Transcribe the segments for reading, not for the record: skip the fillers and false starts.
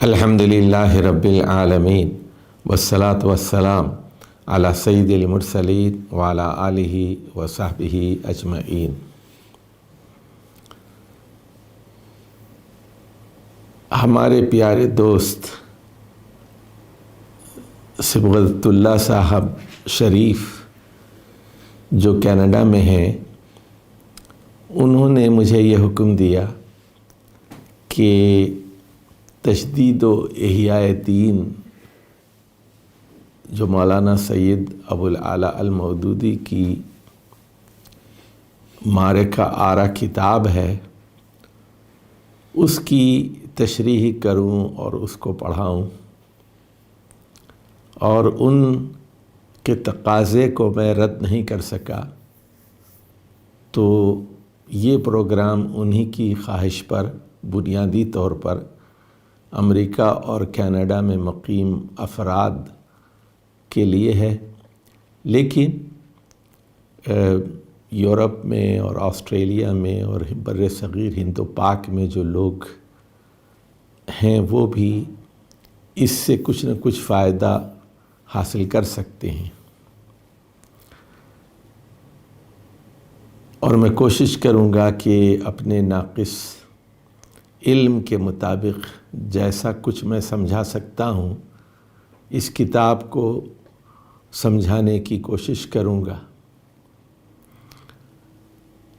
الحمدللہ رب العالمین والصلاة والسلام علی سید المرسلین وعلی آلہ وصحبہ اجمعین۔ ہمارے پیارے دوست صبغت اللہ صاحب شریف جو کینیڈا میں ہیں، انہوں نے مجھے یہ حکم دیا کہ تجدید و احیاء دین جو مولانا سید ابوالعلا المودودی کی معرکہ آرا کتاب ہے، اس کی تشریح کروں اور اس کو پڑھاؤں، اور ان کے تقاضے کو میں رد نہیں کر سکا، تو یہ پروگرام انہی کی خواہش پر بنیادی طور پر امریکہ اور کینیڈا میں مقیم افراد کے لیے ہے، لیکن یورپ میں اور آسٹریلیا میں اور بر صغیر ہند و پاک میں جو لوگ ہیں وہ بھی اس سے کچھ نہ کچھ فائدہ حاصل کر سکتے ہیں، اور میں کوشش کروں گا کہ اپنے ناقص علم کے مطابق جیسا کچھ میں سمجھا سکتا ہوں اس کتاب کو سمجھانے کی کوشش کروں گا۔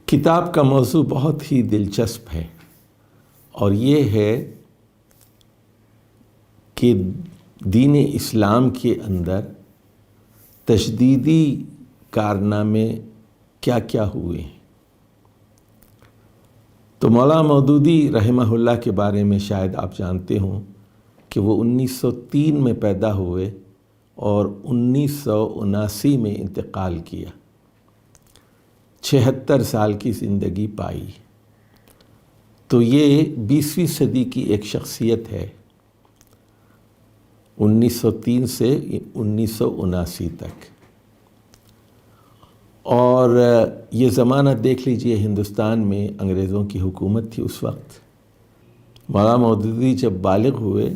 کتاب کا موضوع بہت ہی دلچسپ ہے، اور یہ ہے کہ دین اسلام کے اندر تجدیدی کارنامے کیا کیا ہوئے ہیں۔ تو مولانا مودودی رحمہ اللہ کے بارے میں شاید آپ جانتے ہوں کہ وہ 1903 میں پیدا ہوئے اور 1979 میں انتقال کیا، 76 سال کی زندگی پائی۔ تو یہ 20ویں صدی کی ایک شخصیت ہے، 1903 سے 1979 تک۔ اور یہ زمانہ دیکھ لیجئے، ہندوستان میں انگریزوں کی حکومت تھی اس وقت۔ مولانا مودودی جب بالغ ہوئے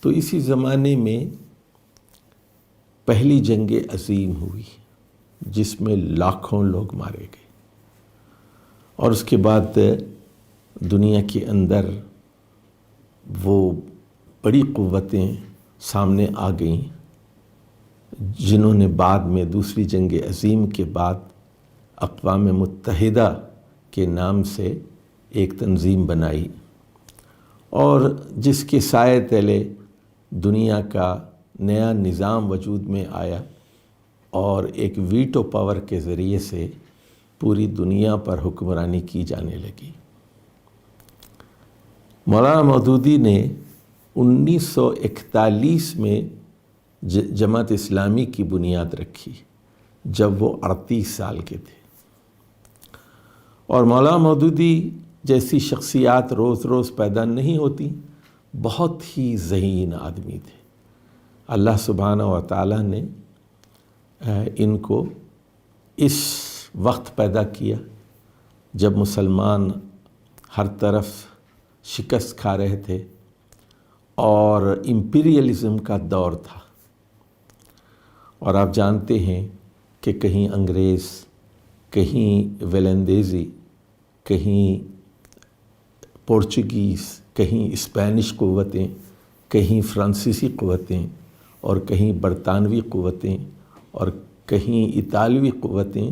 تو اسی زمانے میں پہلی جنگ عظیم ہوئی جس میں لاکھوں لوگ مارے گئے، اور اس کے بعد دنیا کے اندر وہ بڑی قوتیں سامنے آ گئیں جنہوں نے بعد میں دوسری جنگ عظیم کے بعد اقوام متحدہ کے نام سے ایک تنظیم بنائی، اور جس کے سائے تلے دنیا کا نیا نظام وجود میں آیا، اور ایک ویٹو پاور کے ذریعے سے پوری دنیا پر حکمرانی کی جانے لگی۔ مولانا مودودی نے 1941 میں جماعت اسلامی کی بنیاد رکھی جب وہ 38 سال کے تھے، اور مولانا مودودی جیسی شخصیات روز روز پیدا نہیں ہوتی، بہت ہی ذہین آدمی تھے۔ اللہ سبحانہ و تعالیٰ نے ان کو اس وقت پیدا کیا جب مسلمان ہر طرف شکست کھا رہے تھے اور امپیریلزم کا دور تھا، اور آپ جانتے ہیں کہ کہیں انگریز، کہیں ویلندیزی، کہیں پورچگیز، کہیں اسپینش قوتیں، کہیں فرانسیسی قوتیں، اور کہیں برطانوی قوتیں، اور کہیں اطالوی قوتیں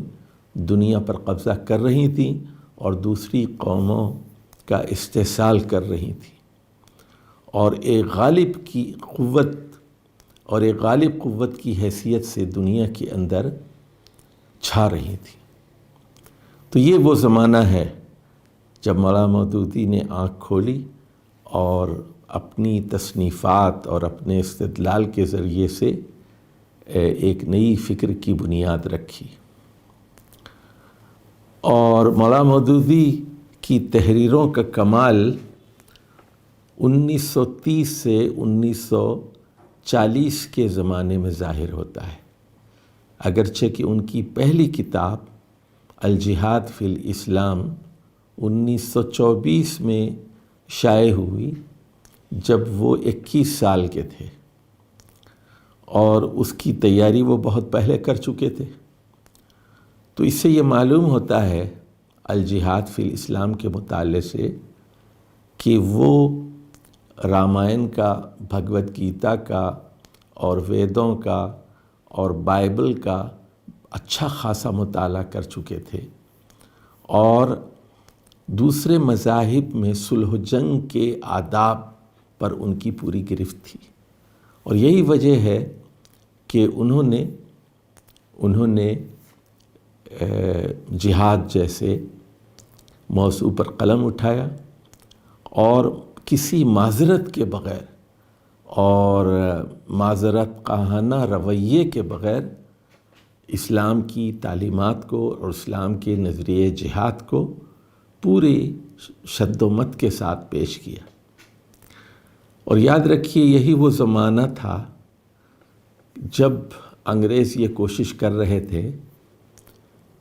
دنیا پر قبضہ کر رہی تھیں اور دوسری قوموں کا استحصال کر رہی تھیں، اور ایک غالب قوت کی حیثیت سے دنیا کے اندر چھا رہی تھی۔ تو یہ وہ زمانہ ہے جب مولانا مودودی نے آنکھ کھولی اور اپنی تصنیفات اور اپنے استدلال کے ذریعے سے ایک نئی فکر کی بنیاد رکھی، اور مولانا مودودی کی تحریروں کا کمال 1930 سے 1940 کے زمانے میں ظاہر ہوتا ہے، اگرچہ کہ ان کی پہلی کتاب الجہاد فی الاسلام 1924 میں شائع ہوئی، جب وہ 21 سال کے تھے، اور اس کی تیاری وہ بہت پہلے کر چکے تھے۔ تو اس سے یہ معلوم ہوتا ہے الجہاد فی الاسلام کے مطالعے سے کہ وہ رامائن کا، بھگوت گیتا کا اور ویدوں کا اور بائبل کا اچھا خاصا مطالعہ کر چکے تھے، اور دوسرے مذاہب میں صلح و جنگ کے آداب پر ان کی پوری گرفت تھی۔ اور یہی وجہ ہے کہ انہوں نے جہاد جیسے موضوع پر قلم اٹھایا، اور کسی معذرت کے بغیر اور معذرت خواہانہ رویے کے بغیر اسلام کی تعلیمات کو اور اسلام کے نظریے جہاد کو پوری شد و مت کے ساتھ پیش کیا۔ اور یاد رکھیے، یہی وہ زمانہ تھا جب انگریز یہ کوشش کر رہے تھے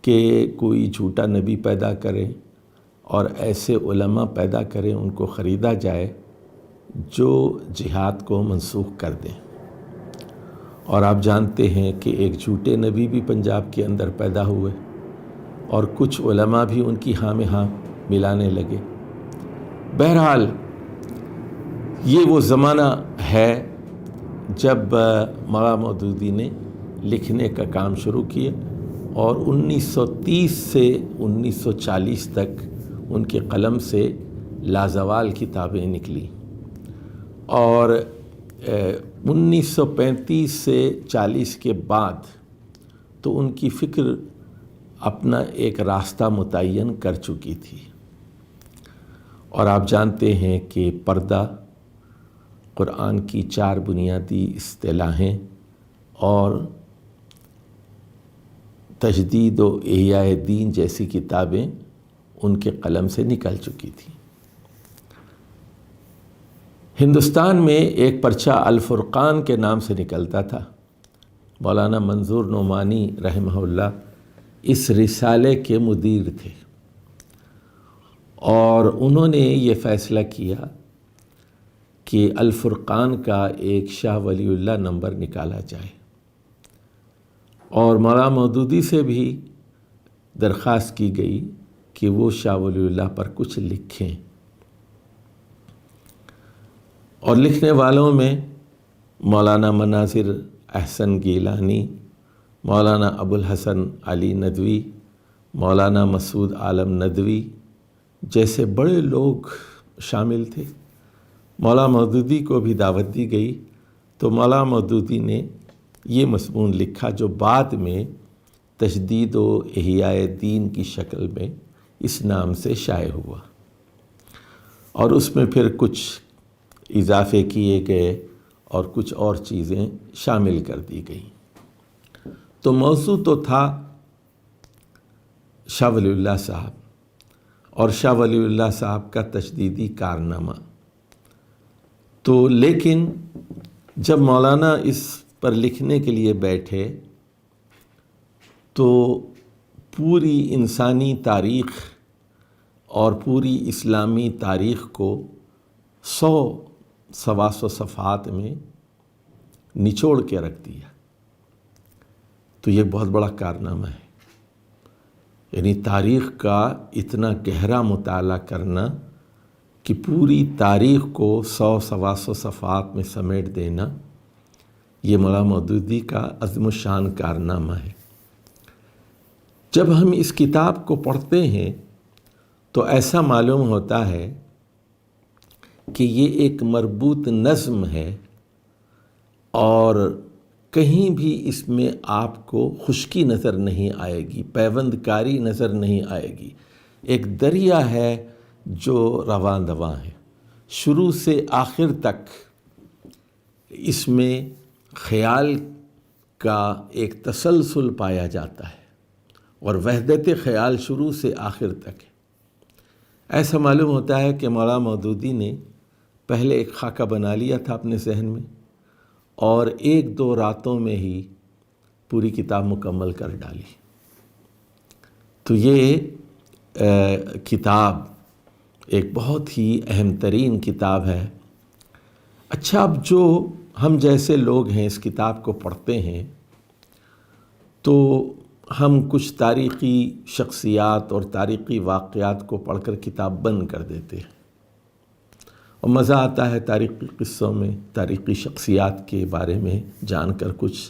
کہ کوئی جھوٹا نبی پیدا کرے اور ایسے علماء پیدا کریں، ان کو خریدا جائے جو جہاد کو منسوخ کر دیں۔ اور آپ جانتے ہیں کہ ایک جھوٹے نبی بھی پنجاب کے اندر پیدا ہوئے، اور کچھ علماء بھی ان کی ہاں میں ہاں ملانے لگے۔ بہرحال یہ وہ زمانہ ہے جب مولانا مودودی نے لکھنے کا کام شروع کیا، اور 1930 سے 1940 تک ان کے قلم سے لازوال کتابیں نکلی، اور 1935 سے 40 کے بعد تو ان کی فکر اپنا ایک راستہ متعین کر چکی تھی۔ اور آپ جانتے ہیں کہ پردہ قرآن کی 4 بنیادی اصطلاحیں اور تجدید و احیاء دین جیسی کتابیں ان کے قلم سے نکل چکی تھیں۔ ہندوستان میں ایک پرچہ الفرقان کے نام سے نکلتا تھا۔ مولانا منظور نعمانی رحمہ اللہ اس رسالے کے مدیر تھے، اور انہوں نے یہ فیصلہ کیا کہ الفرقان کا ایک شاہ ولی اللہ نمبر نکالا جائے، اور مولانا مودودی سے بھی درخواست کی گئی کہ وہ شاہ ولی اللہ پر کچھ لکھیں۔ اور لکھنے والوں میں مولانا مناظر احسن گیلانی، مولانا ابوالحسن علی ندوی، مولانا مسعود عالم ندوی جیسے بڑے لوگ شامل تھے۔ مولانا مودودی کو بھی دعوت دی گئی، تو مولانا مودودی نے یہ مضمون لکھا جو بعد میں تجدید و احیاء دین کی شکل میں اس نام سے شائع ہوا، اور اس میں پھر کچھ اضافے کیے گئے اور کچھ اور چیزیں شامل کر دی گئیں۔ تو موضوع تو تھا شاہ ولی اللہ صاحب اور شاہ ولی اللہ صاحب کا تجدیدی کارنامہ۔ تو لیکن جب مولانا اس پر لکھنے کے لیے بیٹھے تو پوری انسانی تاریخ اور پوری اسلامی تاریخ کو 100 صفحات میں نچوڑ کے رکھ دیا۔ تو یہ بہت بڑا کارنامہ ہے، یعنی تاریخ کا اتنا گہرا مطالعہ کرنا کہ پوری تاریخ کو 100 صفحات میں سمیٹ دینا، یہ مولانا مودودی کا عظیم الشان کارنامہ ہے۔ جب ہم اس کتاب کو پڑھتے ہیں تو ایسا معلوم ہوتا ہے کہ یہ ایک مربوط نظم ہے، اور کہیں بھی اس میں آپ کو خشکی نظر نہیں آئے گی، پیوند کاری نظر نہیں آئے گی۔ ایک دریا ہے جو رواں دواں ہے، شروع سے آخر تک اس میں خیال کا ایک تسلسل پایا جاتا ہے، اور وحدت خیال شروع سے آخر تک ہے۔ ایسا معلوم ہوتا ہے کہ مولانا مودودی نے پہلے ایک خاکہ بنا لیا تھا اپنے ذہن میں، اور 1-2 راتوں میں ہی پوری کتاب مکمل کر ڈالی۔ تو یہ کتاب ایک بہت ہی اہم ترین کتاب ہے اچھا، اب جو ہم جیسے لوگ ہیں اس کتاب کو پڑھتے ہیں تو ہم کچھ تاریخی شخصیات اور تاریخی واقعات کو پڑھ کر کتاب بند کر دیتے ہیں، اور مزہ آتا ہے تاریخی قصوں میں، تاریخی شخصیات کے بارے میں جان کر کچھ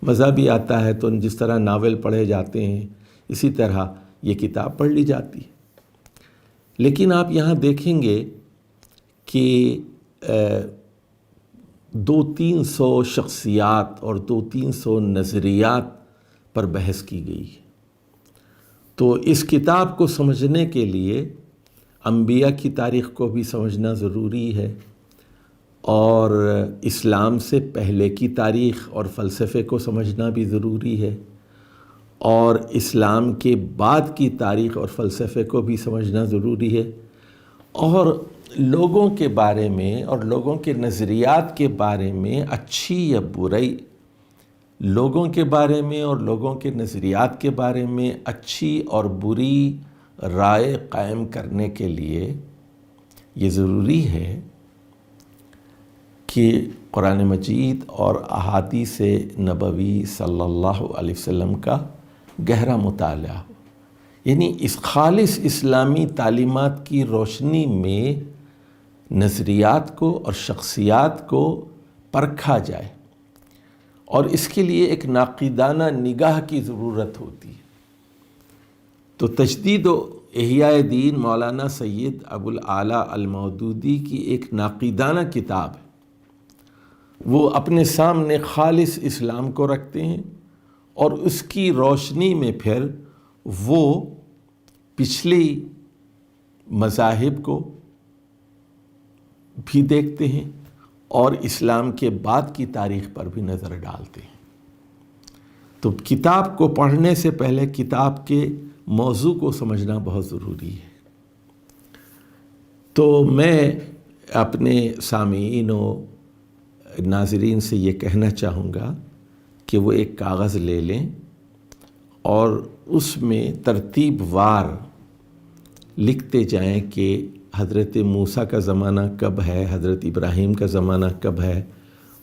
مزہ بھی آتا ہے۔ تو جس طرح ناول پڑھے جاتے ہیں اسی طرح یہ کتاب پڑھ لی جاتی ہے۔ لیکن آپ یہاں دیکھیں گے کہ 200-300 شخصیات اور 200-300 نظریات پر بحث کی گئی ہے۔ تو اس کتاب کو سمجھنے کے لیے انبیاء کی تاریخ کو بھی سمجھنا ضروری ہے، اور اسلام سے پہلے کی تاریخ اور فلسفے کو سمجھنا بھی ضروری ہے، اور اسلام کے بعد کی تاریخ اور فلسفے کو بھی سمجھنا ضروری ہے، اور لوگوں کے بارے میں اور لوگوں کے نظریات کے بارے میں، اچھی یا برائی، لوگوں کے بارے میں اور لوگوں کے نظریات کے بارے میں اچھی اور بری رائے قائم کرنے کے لیے یہ ضروری ہے کہ قرآن مجید اور احادیث نبوی صلی اللہ علیہ وسلم کا گہرا مطالعہ ہو، یعنی اس خالص اسلامی تعلیمات کی روشنی میں نظریات کو اور شخصیات کو پرکھا جائے، اور اس کے لیے ایک ناقدانہ نگاہ کی ضرورت ہوتی ہے۔ تو تجدید و احیاء دین مولانا سید ابوالعالیٰ المودودی کی ایک ناقدانہ کتاب ہے۔ وہ اپنے سامنے خالص اسلام کو رکھتے ہیں، اور اس کی روشنی میں پھر وہ پچھلی مذاہب کو بھی دیکھتے ہیں اور اسلام کے بعد کی تاریخ پر بھی نظر ڈالتے ہیں۔ تو کتاب کو پڑھنے سے پہلے کتاب کے موضوع کو سمجھنا بہت ضروری ہے۔ تو میں اپنے سامعین و ناظرین سے یہ کہنا چاہوں گا کہ وہ ایک کاغذ لے لیں اور اس میں ترتیب وار لکھتے جائیں کہ حضرت موسیٰ کا زمانہ کب ہے، حضرت ابراہیم کا زمانہ کب ہے،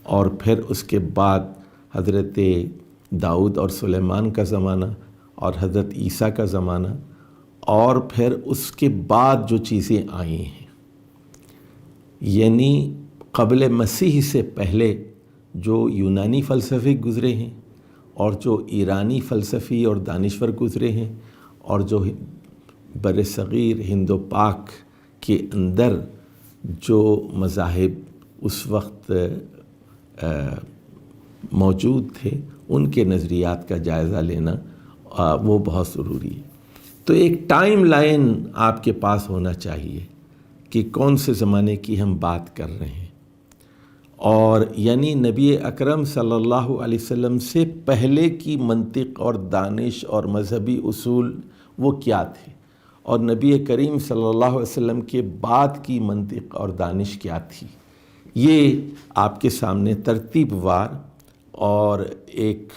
اور پھر اس کے بعد حضرت داؤد اور سلیمان کا زمانہ، اور حضرت عیسیٰ کا زمانہ، اور پھر اس کے بعد جو چیزیں آئی ہیں، یعنی قبل مسیح سے پہلے جو یونانی فلسفے گزرے ہیں، اور جو ایرانی فلسفی اور دانشور گزرے ہیں، اور جو بر صغیر ہند و پاک کے اندر جو مذاہب اس وقت موجود تھے ان کے نظریات کا جائزہ لینا وہ بہت ضروری ہے۔ تو ایک ٹائم لائن آپ کے پاس ہونا چاہیے کہ کون سے زمانے کی ہم بات کر رہے ہیں، اور یعنی نبی اکرم صلی اللہ علیہ وسلم سے پہلے کی منطق اور دانش اور مذہبی اصول وہ کیا تھے، اور نبی کریم صلی اللہ علیہ وسلم کے بعد کی منطق اور دانش کیا تھی۔ یہ آپ کے سامنے ترتیب وار اور ایک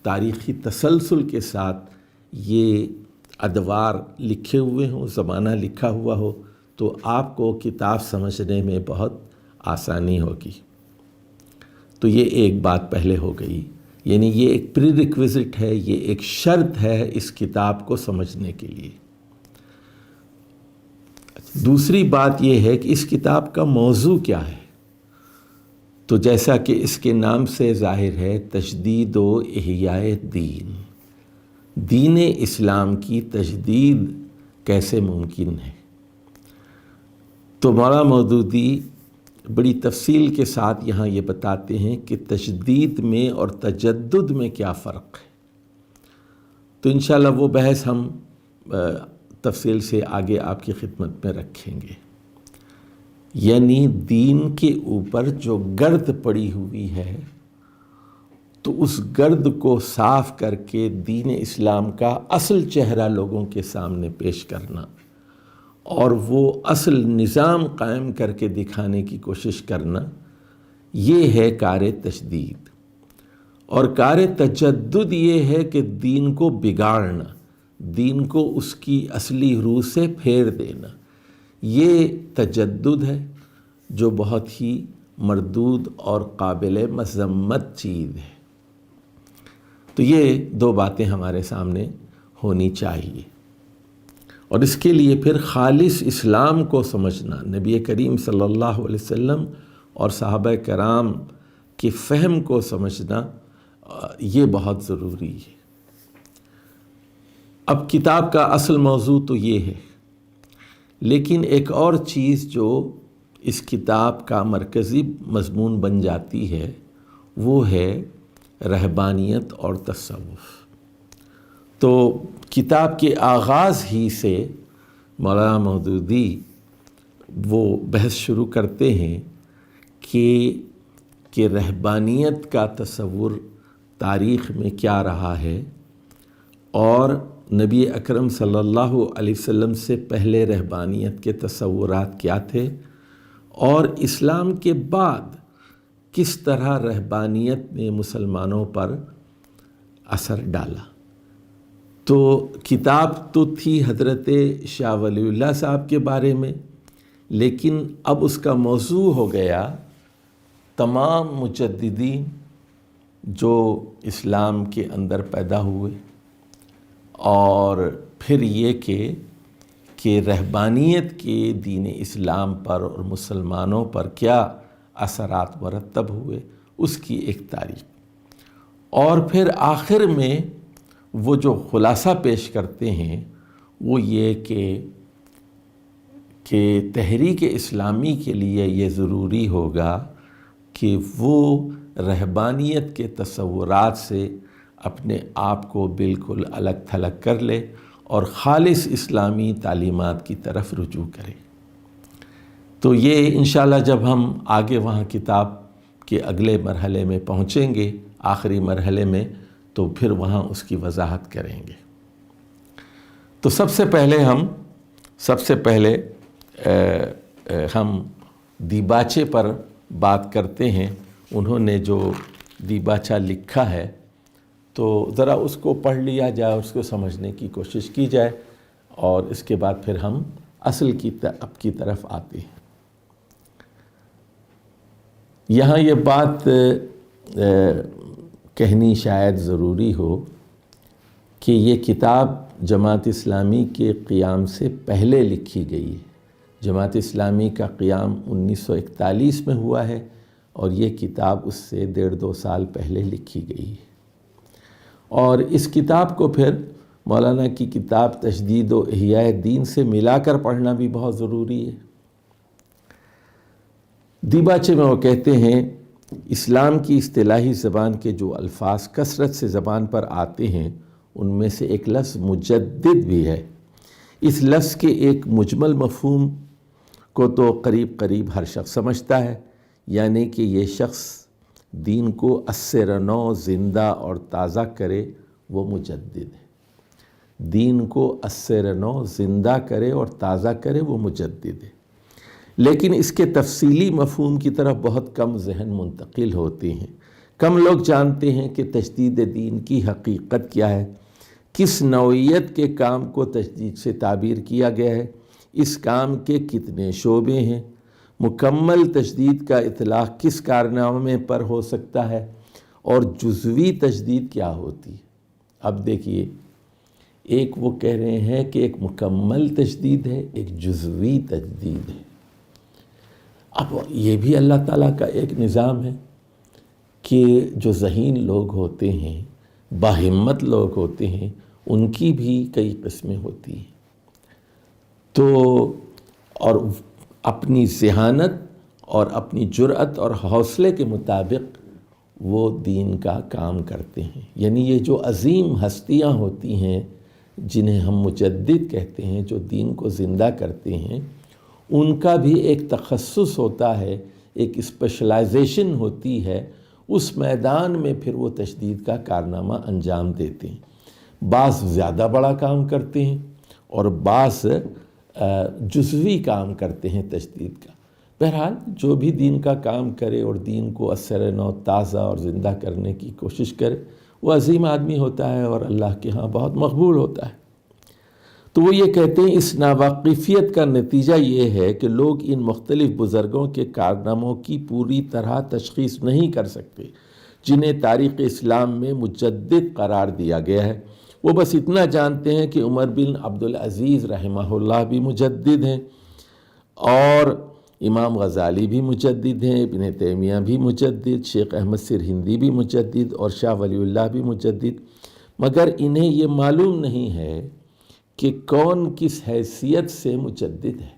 تاریخی تسلسل کے ساتھ یہ ادوار لکھے ہوئے ہوں، زمانہ لکھا ہوا ہو، تو آپ کو کتاب سمجھنے میں بہت آسانی ہوگی۔ تو یہ ایک بات پہلے ہو گئی، یعنی یہ ایک پری ریکویزٹ ہے، یہ ایک شرط ہے اس کتاب کو سمجھنے کے لیے۔ دوسری بات یہ ہے کہ اس کتاب کا موضوع کیا ہے۔ تو جیسا کہ اس کے نام سے ظاہر ہے، تجدید و احیاء دین، دین اسلام کی تجدید کیسے ممکن ہے۔ تو مولانا مودودی بڑی تفصیل کے ساتھ یہاں یہ بتاتے ہیں کہ تجدید میں اور تجدد میں کیا فرق ہے۔ تو انشاءاللہ وہ بحث ہم تفصیل سے آگے آپ کی خدمت میں رکھیں گے۔ یعنی دین کے اوپر جو گرد پڑی ہوئی ہے، تو اس گرد کو صاف کر کے دین اسلام کا اصل چہرہ لوگوں کے سامنے پیش کرنا، اور وہ اصل نظام قائم کر کے دکھانے کی کوشش کرنا، یہ ہے کار تجدید۔ اور کار تجدد یہ ہے کہ دین کو بگاڑنا، دین کو اس کی اصلی روح سے پھیر دینا، یہ تجدد ہے جو بہت ہی مردود اور قابل مذمت چیز ہے۔ تو یہ دو باتیں ہمارے سامنے ہونی چاہیے، اور اس کے لیے پھر خالص اسلام کو سمجھنا، نبی کریم صلی اللہ علیہ وسلم اور صحابہ کرام کے فہم کو سمجھنا، یہ بہت ضروری ہے۔ اب کتاب کا اصل موضوع تو یہ ہے، لیکن ایک اور چیز جو اس کتاب کا مرکزی مضمون بن جاتی ہے وہ ہے رہبانیت اور تصوف۔ تو کتاب کے آغاز ہی سے مولانا مودودی وہ بحث شروع کرتے ہیں کہ رہبانیت کا تصور تاریخ میں کیا رہا ہے، اور نبی اکرم صلی اللہ علیہ وسلم سے پہلے رہبانیت کے تصورات کیا تھے، اور اسلام کے بعد کس طرح رہبانیت نے مسلمانوں پر اثر ڈالا۔ تو کتاب تو تھی حضرت شاہ ولی اللہ صاحب کے بارے میں، لیکن اب اس کا موضوع ہو گیا تمام مجددین جو اسلام کے اندر پیدا ہوئے، اور پھر یہ کہ رہبانیت کے دین اسلام پر اور مسلمانوں پر کیا اثرات مرتب ہوئے، اس کی ایک تاریخ، اور پھر آخر میں وہ جو خلاصہ پیش کرتے ہیں وہ یہ کہ تحریک اسلامی کے لیے یہ ضروری ہوگا کہ وہ رہبانیت کے تصورات سے اپنے آپ کو بالکل الگ تھلگ کر لے اور خالص اسلامی تعلیمات کی طرف رجوع کرے۔ تو یہ انشاءاللہ جب ہم آگے وہاں کتاب کے اگلے مرحلے میں پہنچیں گے، آخری مرحلے میں، تو پھر وہاں اس کی وضاحت کریں گے۔ تو سب سے پہلے ہم دیباچے پر بات کرتے ہیں۔ انہوں نے جو دیباچہ لکھا ہے تو ذرا اس کو پڑھ لیا جائے، اس کو سمجھنے کی کوشش کی جائے، اور اس کے بعد پھر ہم اصل کی طرف آتے ہیں۔ یہاں یہ بات کہنی شاید ضروری ہو کہ یہ کتاب جماعت اسلامی کے قیام سے پہلے لکھی گئی ہے۔ جماعت اسلامی کا قیام 1941 میں ہوا ہے، اور یہ کتاب اس سے 1.5-2 سال پہلے لکھی گئی ہے۔ اور اس کتاب کو پھر مولانا کی کتاب تجدید و احیاء دین سے ملا کر پڑھنا بھی بہت ضروری ہے۔ دیباچے میں وہ کہتے ہیں، اسلام کی اصطلاحی زبان کے جو الفاظ کثرت سے زبان پر آتے ہیں ان میں سے ایک لفظ مجدد بھی ہے۔ اس لفظ کے ایک مجمل مفہوم کو تو قریب ہر شخص سمجھتا ہے، یعنی کہ یہ شخص دین کو ازسر نو زندہ اور تازہ کرے، وہ مجدد ہے۔ دین کو ازسر نو زندہ کرے اور تازہ کرے، وہ مجدد ہے۔ لیکن اس کے تفصیلی مفہوم کی طرف بہت کم ذہن منتقل ہوتے ہیں۔ کم لوگ جانتے ہیں کہ تجدید دین کی حقیقت کیا ہے، کس نوعیت کے کام کو تجدید سے تعبیر کیا گیا ہے، اس کام کے کتنے شعبے ہیں، مکمل تجدید کا اطلاق کس کارنامے پر ہو سکتا ہے، اور جزوی تجدید کیا ہوتی ہے۔ اب دیکھیے، ایک وہ کہہ رہے ہیں کہ ایک مکمل تجدید ہے، ایک جزوی تجدید ہے۔ اب یہ بھی اللہ تعالیٰ کا ایک نظام ہے کہ جو ذہین لوگ ہوتے ہیں، باہمت لوگ ہوتے ہیں، ان کی بھی کئی قسمیں ہوتی ہیں۔ تو اور اپنی ذہانت اور اپنی جرأت اور حوصلے کے مطابق وہ دین کا کام کرتے ہیں۔ یعنی یہ جو عظیم ہستیاں ہوتی ہیں جنہیں ہم مجدد کہتے ہیں، جو دین کو زندہ کرتے ہیں، ان کا بھی ایک تخصص ہوتا ہے، ایک اسپیشلائزیشن ہوتی ہے۔ اس میدان میں پھر وہ تجدید کا کارنامہ انجام دیتے ہیں۔ بعض زیادہ بڑا کام کرتے ہیں اور بعض جزوی کام کرتے ہیں تجدید کا۔ بہرحال جو بھی دین کا کام کرے اور دین کو ازسر نو تازہ اور زندہ کرنے کی کوشش کرے، وہ عظیم آدمی ہوتا ہے اور اللہ کے ہاں بہت مقبول ہوتا ہے۔ تو وہ یہ کہتے ہیں اس ناواقفیت کا نتیجہ یہ ہے کہ لوگ ان مختلف بزرگوں کے کارناموں کی پوری طرح تشخیص نہیں کر سکتے جنہیں تاریخ اسلام میں مجدد قرار دیا گیا ہے۔ وہ بس اتنا جانتے ہیں کہ عمر بن عبدالعزیز رحمہ اللہ بھی مجدد ہیں، اور امام غزالی بھی مجدد ہیں، ابن تیمیہ بھی مجدد، شیخ احمد سرہندی بھی مجدد، اور شاہ ولی اللہ بھی مجدد، مگر انہیں یہ معلوم نہیں ہے کہ کون کس حیثیت سے مجدد ہے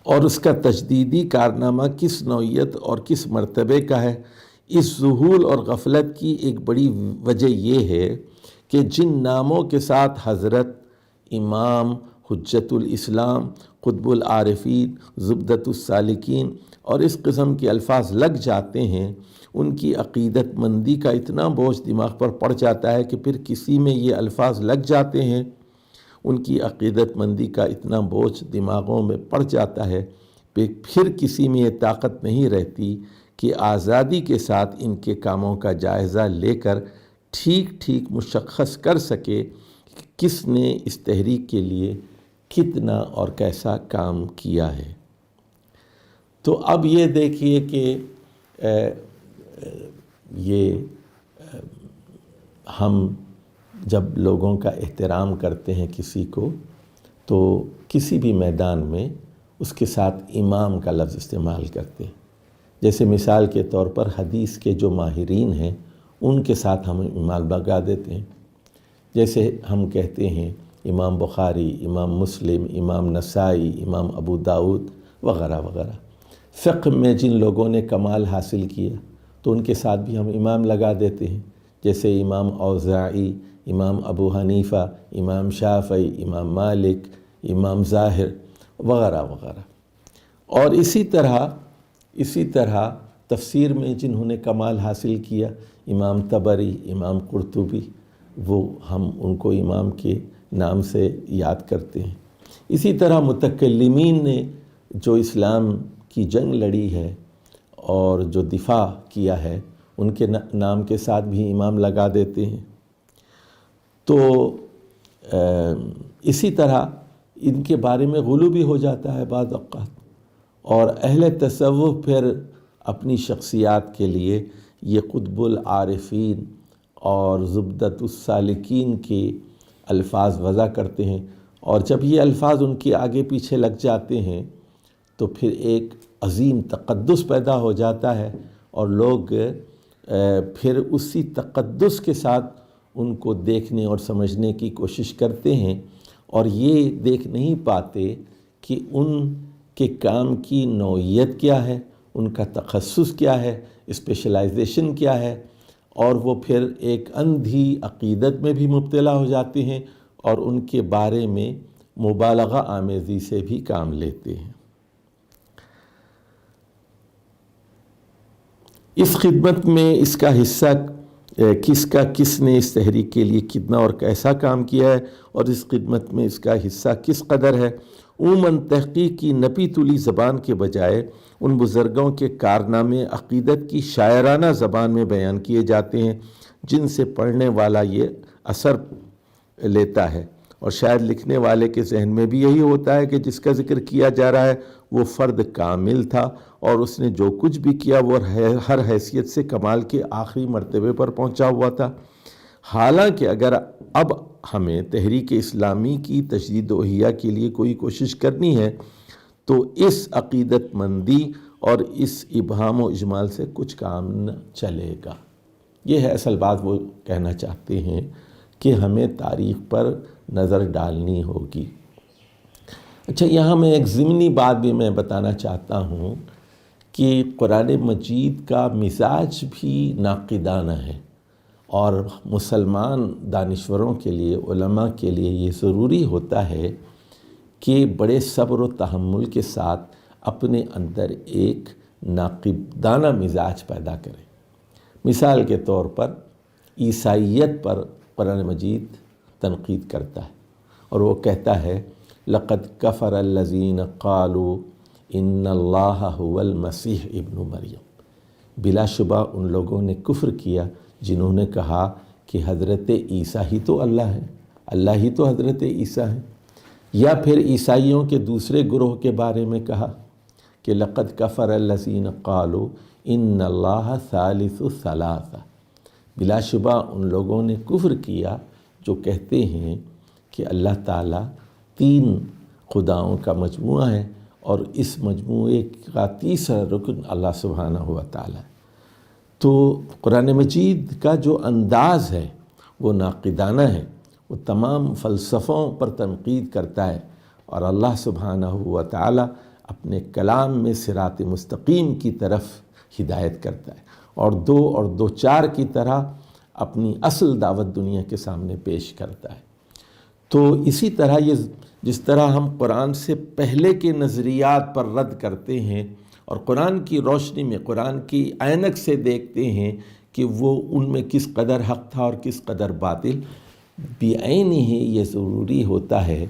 اور اس کا تجدیدی کارنامہ کس نوعیت اور کس مرتبے کا ہے۔ اس ذہول اور غفلت کی ایک بڑی وجہ یہ ہے کہ جن ناموں کے ساتھ حضرت، امام، حجت الاسلام، قطب العارفین، زبدۃ السالکین اور اس قسم کے الفاظ لگ جاتے ہیں، ان کی عقیدت مندی کا اتنا بوجھ دماغ پر پڑ جاتا ہے کہ پھر کسی میں یہ الفاظ لگ جاتے ہیں، ان کی عقیدت مندی کا اتنا بوجھ دماغوں میں پڑ جاتا ہے پھر کسی میں یہ طاقت نہیں رہتی کہ آزادی کے ساتھ ان کے کاموں کا جائزہ لے کر ٹھیک ٹھیک مشخص کر سکے کہ کس نے اس تحریک کے لیے کتنا اور کیسا کام کیا ہے۔ تو اب یہ دیکھیے کہ ہم جب لوگوں کا احترام کرتے ہیں کسی کو، تو کسی بھی میدان میں اس کے ساتھ امام کا لفظ استعمال کرتے ہیں۔ جیسے مثال کے طور پر حدیث کے جو ماہرین ہیں ان کے ساتھ ہم امام لگا دیتے ہیں، جیسے ہم کہتے ہیں امام بخاری، امام مسلم، امام نسائی، امام ابو داؤد وغیرہ وغیرہ۔ فقہ میں جن لوگوں نے کمال حاصل کیا تو ان کے ساتھ بھی ہم امام لگا دیتے ہیں، جیسے امام اوزاعی، امام ابو حنیفہ، امام شافعی، امام مالک، امام ظاہر وغیرہ وغیرہ۔ اور اسی طرح تفسیر میں جنہوں نے کمال حاصل کیا، امام طبری، امام قرطبی، وہ ہم ان کو امام کے نام سے یاد کرتے ہیں۔ اسی طرح متکلمین نے جو اسلام کی جنگ لڑی ہے اور جو دفاع کیا ہے ان کے نام کے ساتھ بھی امام لگا دیتے ہیں۔ تو اسی طرح ان کے بارے میں غلو بھی ہو جاتا ہے بعض اوقات، اور اہل تصوف پھر اپنی شخصیات کے لیے یہ قطب العارفین اور زبدۃ السالکین کے الفاظ وضع کرتے ہیں، اور جب یہ الفاظ ان کے آگے پیچھے لگ جاتے ہیں تو پھر ایک عظیم تقدس پیدا ہو جاتا ہے، اور لوگ پھر اسی تقدس کے ساتھ ان کو دیکھنے اور سمجھنے کی کوشش کرتے ہیں، اور یہ دیکھ نہیں پاتے کہ ان کے کام کی نوعیت کیا ہے، ان کا تخصص کیا ہے، اسپیشلائزیشن کیا ہے، اور وہ پھر ایک اندھی عقیدت میں بھی مبتلا ہو جاتے ہیں اور ان کے بارے میں مبالغہ آمیزی سے بھی کام لیتے ہیں۔ اس خدمت میں اس کا حصہ کس نے اس تحریک کے لیے کتنا اور کیسا کام کیا ہے، اور اس خدمت میں اس کا حصہ کس قدر ہے، عموماً تحقیق کی نپی تلی زبان کے بجائے ان بزرگوں کے کارنامے عقیدت کی شاعرانہ زبان میں بیان کیے جاتے ہیں، جن سے پڑھنے والا یہ اثر لیتا ہے، اور شاید لکھنے والے کے ذہن میں بھی یہی ہوتا ہے کہ جس کا ذکر کیا جا رہا ہے وہ فرد کامل تھا، اور اس نے جو کچھ بھی کیا وہ ہر حیثیت سے کمال کے آخری مرتبے پر پہنچا ہوا تھا۔ حالانکہ اگر اب ہمیں تحریک اسلامی کی تجدید و احیاء کے لیے کوئی کوشش کرنی ہے تو اس عقیدت مندی اور اس ابہام و اجمال سے کچھ کام نہ چلے گا۔ یہ ہے اصل بات، وہ کہنا چاہتے ہیں کہ ہمیں تاریخ پر نظر ڈالنی ہوگی۔ اچھا، یہاں میں ایک ضمنی بات بھی میں بتانا چاہتا ہوں کہ قرآن مجید کا مزاج بھی ناقدانہ ہے، اور مسلمان دانشوروں کے لیے، علماء کے لیے یہ ضروری ہوتا ہے کہ بڑے صبر و تحمل کے ساتھ اپنے اندر ایک ناقدانہ مزاج پیدا کریں۔ مثال کے طور پر عیسائیت پر قرآن مجید تنقید کرتا ہے، اور وہ کہتا ہے لَقَدْ كَفَرَ الَّذِينَ قَالُوا إِنَّ اللَّهَ هُوَ الْمَسِيحُ ابن مریم۔ بلا شبہ ان لوگوں نے کفر کیا جنہوں نے کہا کہ حضرت عیسیٰ ہی تو اللہ ہے۔ اللہ ہی تو حضرت عیسیٰ ہیں۔ یا پھر عیسائیوں کے دوسرے گروہ کے بارے میں کہا کہ لقد کفر الذین قالوا ان اللہ ثالث ثلاثہ، بلا شبہ ان لوگوں نے کفر کیا جو کہتے ہیں کہ اللہ تعالیٰ 3 خداؤں کا مجموعہ ہے اور اس مجموعے کا تیسرا رکن اللہ سبحانہ و تعالیٰ ہے۔ تو قرآن مجید کا جو انداز ہے وہ ناقدانہ ہے، وہ تمام فلسفوں پر تنقید کرتا ہے، اور اللہ سبحانہ و تعالیٰ اپنے کلام میں صراط مستقیم کی طرف ہدایت کرتا ہے، اور 2 اور 2 4 کی طرح اپنی اصل دعوت دنیا کے سامنے پیش کرتا ہے۔ تو اسی طرح یہ جس طرح ہم قرآن سے پہلے کے نظریات پر رد کرتے ہیں اور قرآن کی روشنی میں قرآن کی عینک سے دیکھتے ہیں کہ وہ ان میں کس قدر حق تھا اور کس قدر باطل، بعینہ ہی یہ ضروری ہوتا ہے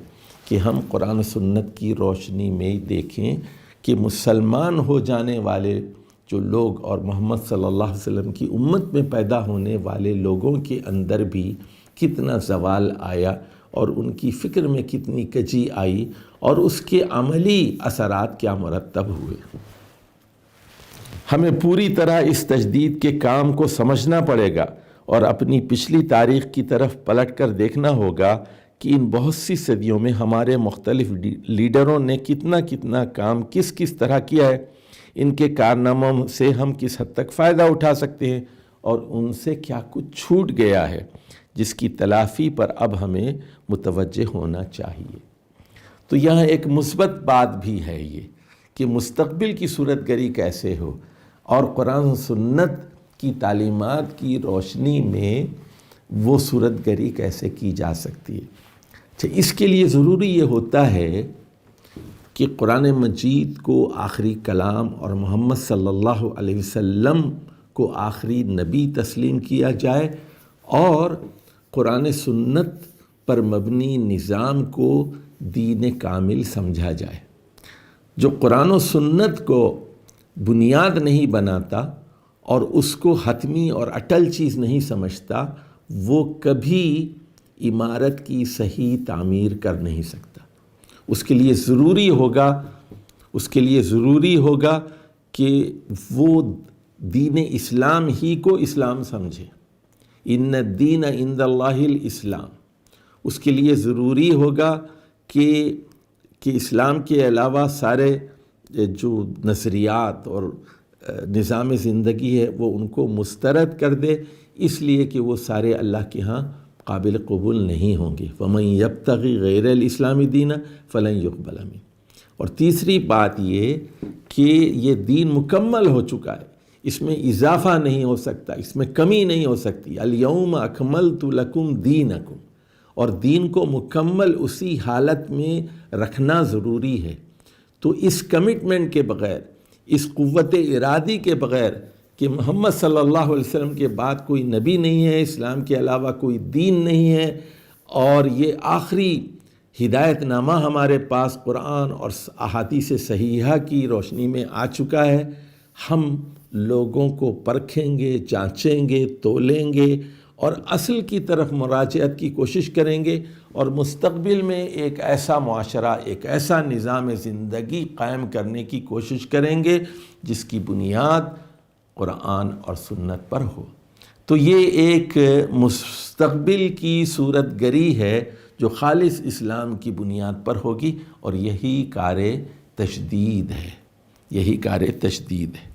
کہ ہم قرآن و سنت کی روشنی میں دیکھیں کہ مسلمان ہو جانے والے جو لوگ اور محمد صلی اللہ علیہ وسلم کی امت میں پیدا ہونے والے لوگوں کے اندر بھی کتنا زوال آیا اور ان کی فکر میں کتنی کجی آئی اور اس کے عملی اثرات کیا مرتب ہوئے۔ ہمیں پوری طرح اس تجدید کے کام کو سمجھنا پڑے گا اور اپنی پچھلی تاریخ کی طرف پلٹ کر دیکھنا ہوگا کہ ان بہت سی صدیوں میں ہمارے مختلف لیڈروں نے کتنا کام کس طرح کیا ہے، ان کے کارناموں سے ہم کس حد تک فائدہ اٹھا سکتے ہیں اور ان سے کیا کچھ چھوٹ گیا ہے جس کی تلافی پر اب ہمیں متوجہ ہونا چاہیے۔ تو یہاں ایک مثبت بات بھی ہے یہ کہ مستقبل کی صورت گری کیسے ہو اور قرآن و سنت کی تعلیمات کی روشنی میں وہ صورت گری کیسے کی جا سکتی ہے۔ اچھا، اس کے لیے ضروری یہ ہوتا ہے کہ قرآن مجید کو آخری کلام اور محمد صلی اللہ علیہ وسلم کو آخری نبی تسلیم کیا جائے اور قرآن سنت پر مبنی نظام کو دین کامل سمجھا جائے۔ جو قرآن و سنت کو بنیاد نہیں بناتا اور اس کو حتمی اور اٹل چیز نہیں سمجھتا، وہ کبھی عمارت کی صحیح تعمیر کر نہیں سکتا۔ اس کے لیے ضروری ہوگا کہ وہ دین اسلام ہی کو اسلام سمجھے۔ ان الدین عند اللہ الاسلام۔ اس کے لیے ضروری ہوگا کہ اسلام کے علاوہ سارے جو نظریات اور نظام زندگی ہے وہ ان کو مسترد کر دے، اس لیے کہ وہ سارے اللہ کے ہاں قابل قبول نہیں ہوں گے۔ وَمَن يَبْتَغِ غَيْرَ الْإِسْلَامِ دِينًا فَلَن يُقْبَلَ مِنْهُ۔ اور تیسری بات یہ کہ یہ دین مکمل ہو چکا ہے، اس میں اضافہ نہیں ہو سکتا، اس میں کمی نہیں ہو سکتی۔ الْيَوْمَ أَكْمَلْتُ لَكُمْ دِينَكُمْ، اور دین کو مکمل اسی حالت میں رکھنا ضروری ہے۔ تو اس کمٹمنٹ کے بغیر، اس قوت ارادی کے بغیر کہ محمد صلی اللہ علیہ وسلم کے بعد کوئی نبی نہیں ہے، اسلام کے علاوہ کوئی دین نہیں ہے، اور یہ آخری ہدایت نامہ ہمارے پاس قرآن اور احادیث صحیحہ کی روشنی میں آ چکا ہے، ہم لوگوں کو پرکھیں گے، جانچیں گے، تولیں گے اور اصل کی طرف مراجعت کی کوشش کریں گے، اور مستقبل میں ایک ایسا معاشرہ، ایک ایسا نظام زندگی قائم کرنے کی کوشش کریں گے جس کی بنیاد قرآن اور سنت پر ہو۔ تو یہ ایک مستقبل کی صورت گری ہے جو خالص اسلام کی بنیاد پر ہوگی، اور یہی کار تجدید ہے۔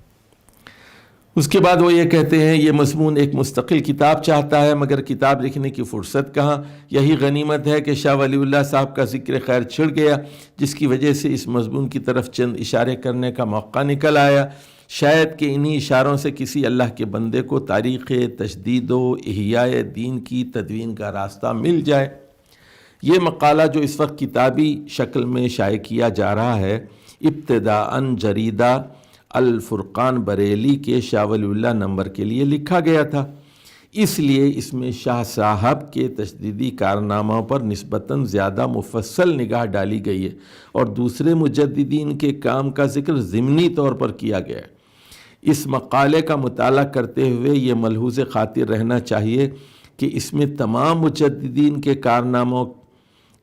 اس کے بعد وہ یہ کہتے ہیں یہ مضمون ایک مستقل کتاب چاہتا ہے، مگر کتاب لکھنے کی فرصت کہاں۔ یہی غنیمت ہے کہ شاہ ولی اللہ صاحب کا ذکر خیر چھڑ گیا، جس کی وجہ سے اس مضمون کی طرف چند اشارے کرنے کا موقع نکل آیا۔ شاید کہ انہی اشاروں سے کسی اللہ کے بندے کو تاریخ تجدید و احیاء دین کی تدوین کا راستہ مل جائے۔ یہ مقالہ جو اس وقت کتابی شکل میں شائع کیا جا رہا ہے، ابتداءً جریدہ الفرقان بریلی کے شاہ ولی اللہ نمبر کے لیے لکھا گیا تھا، اس لیے اس میں شاہ صاحب کے تجدیدی کارناموں پر نسبتاً زیادہ مفصل نگاہ ڈالی گئی ہے، اور دوسرے مجددین کے کام کا ذکر ضمنی طور پر کیا گیا ہے۔ اس مقالے کا مطالعہ کرتے ہوئے یہ ملحوظ خاطر رہنا چاہیے کہ اس میں تمام مجددین کے کارناموں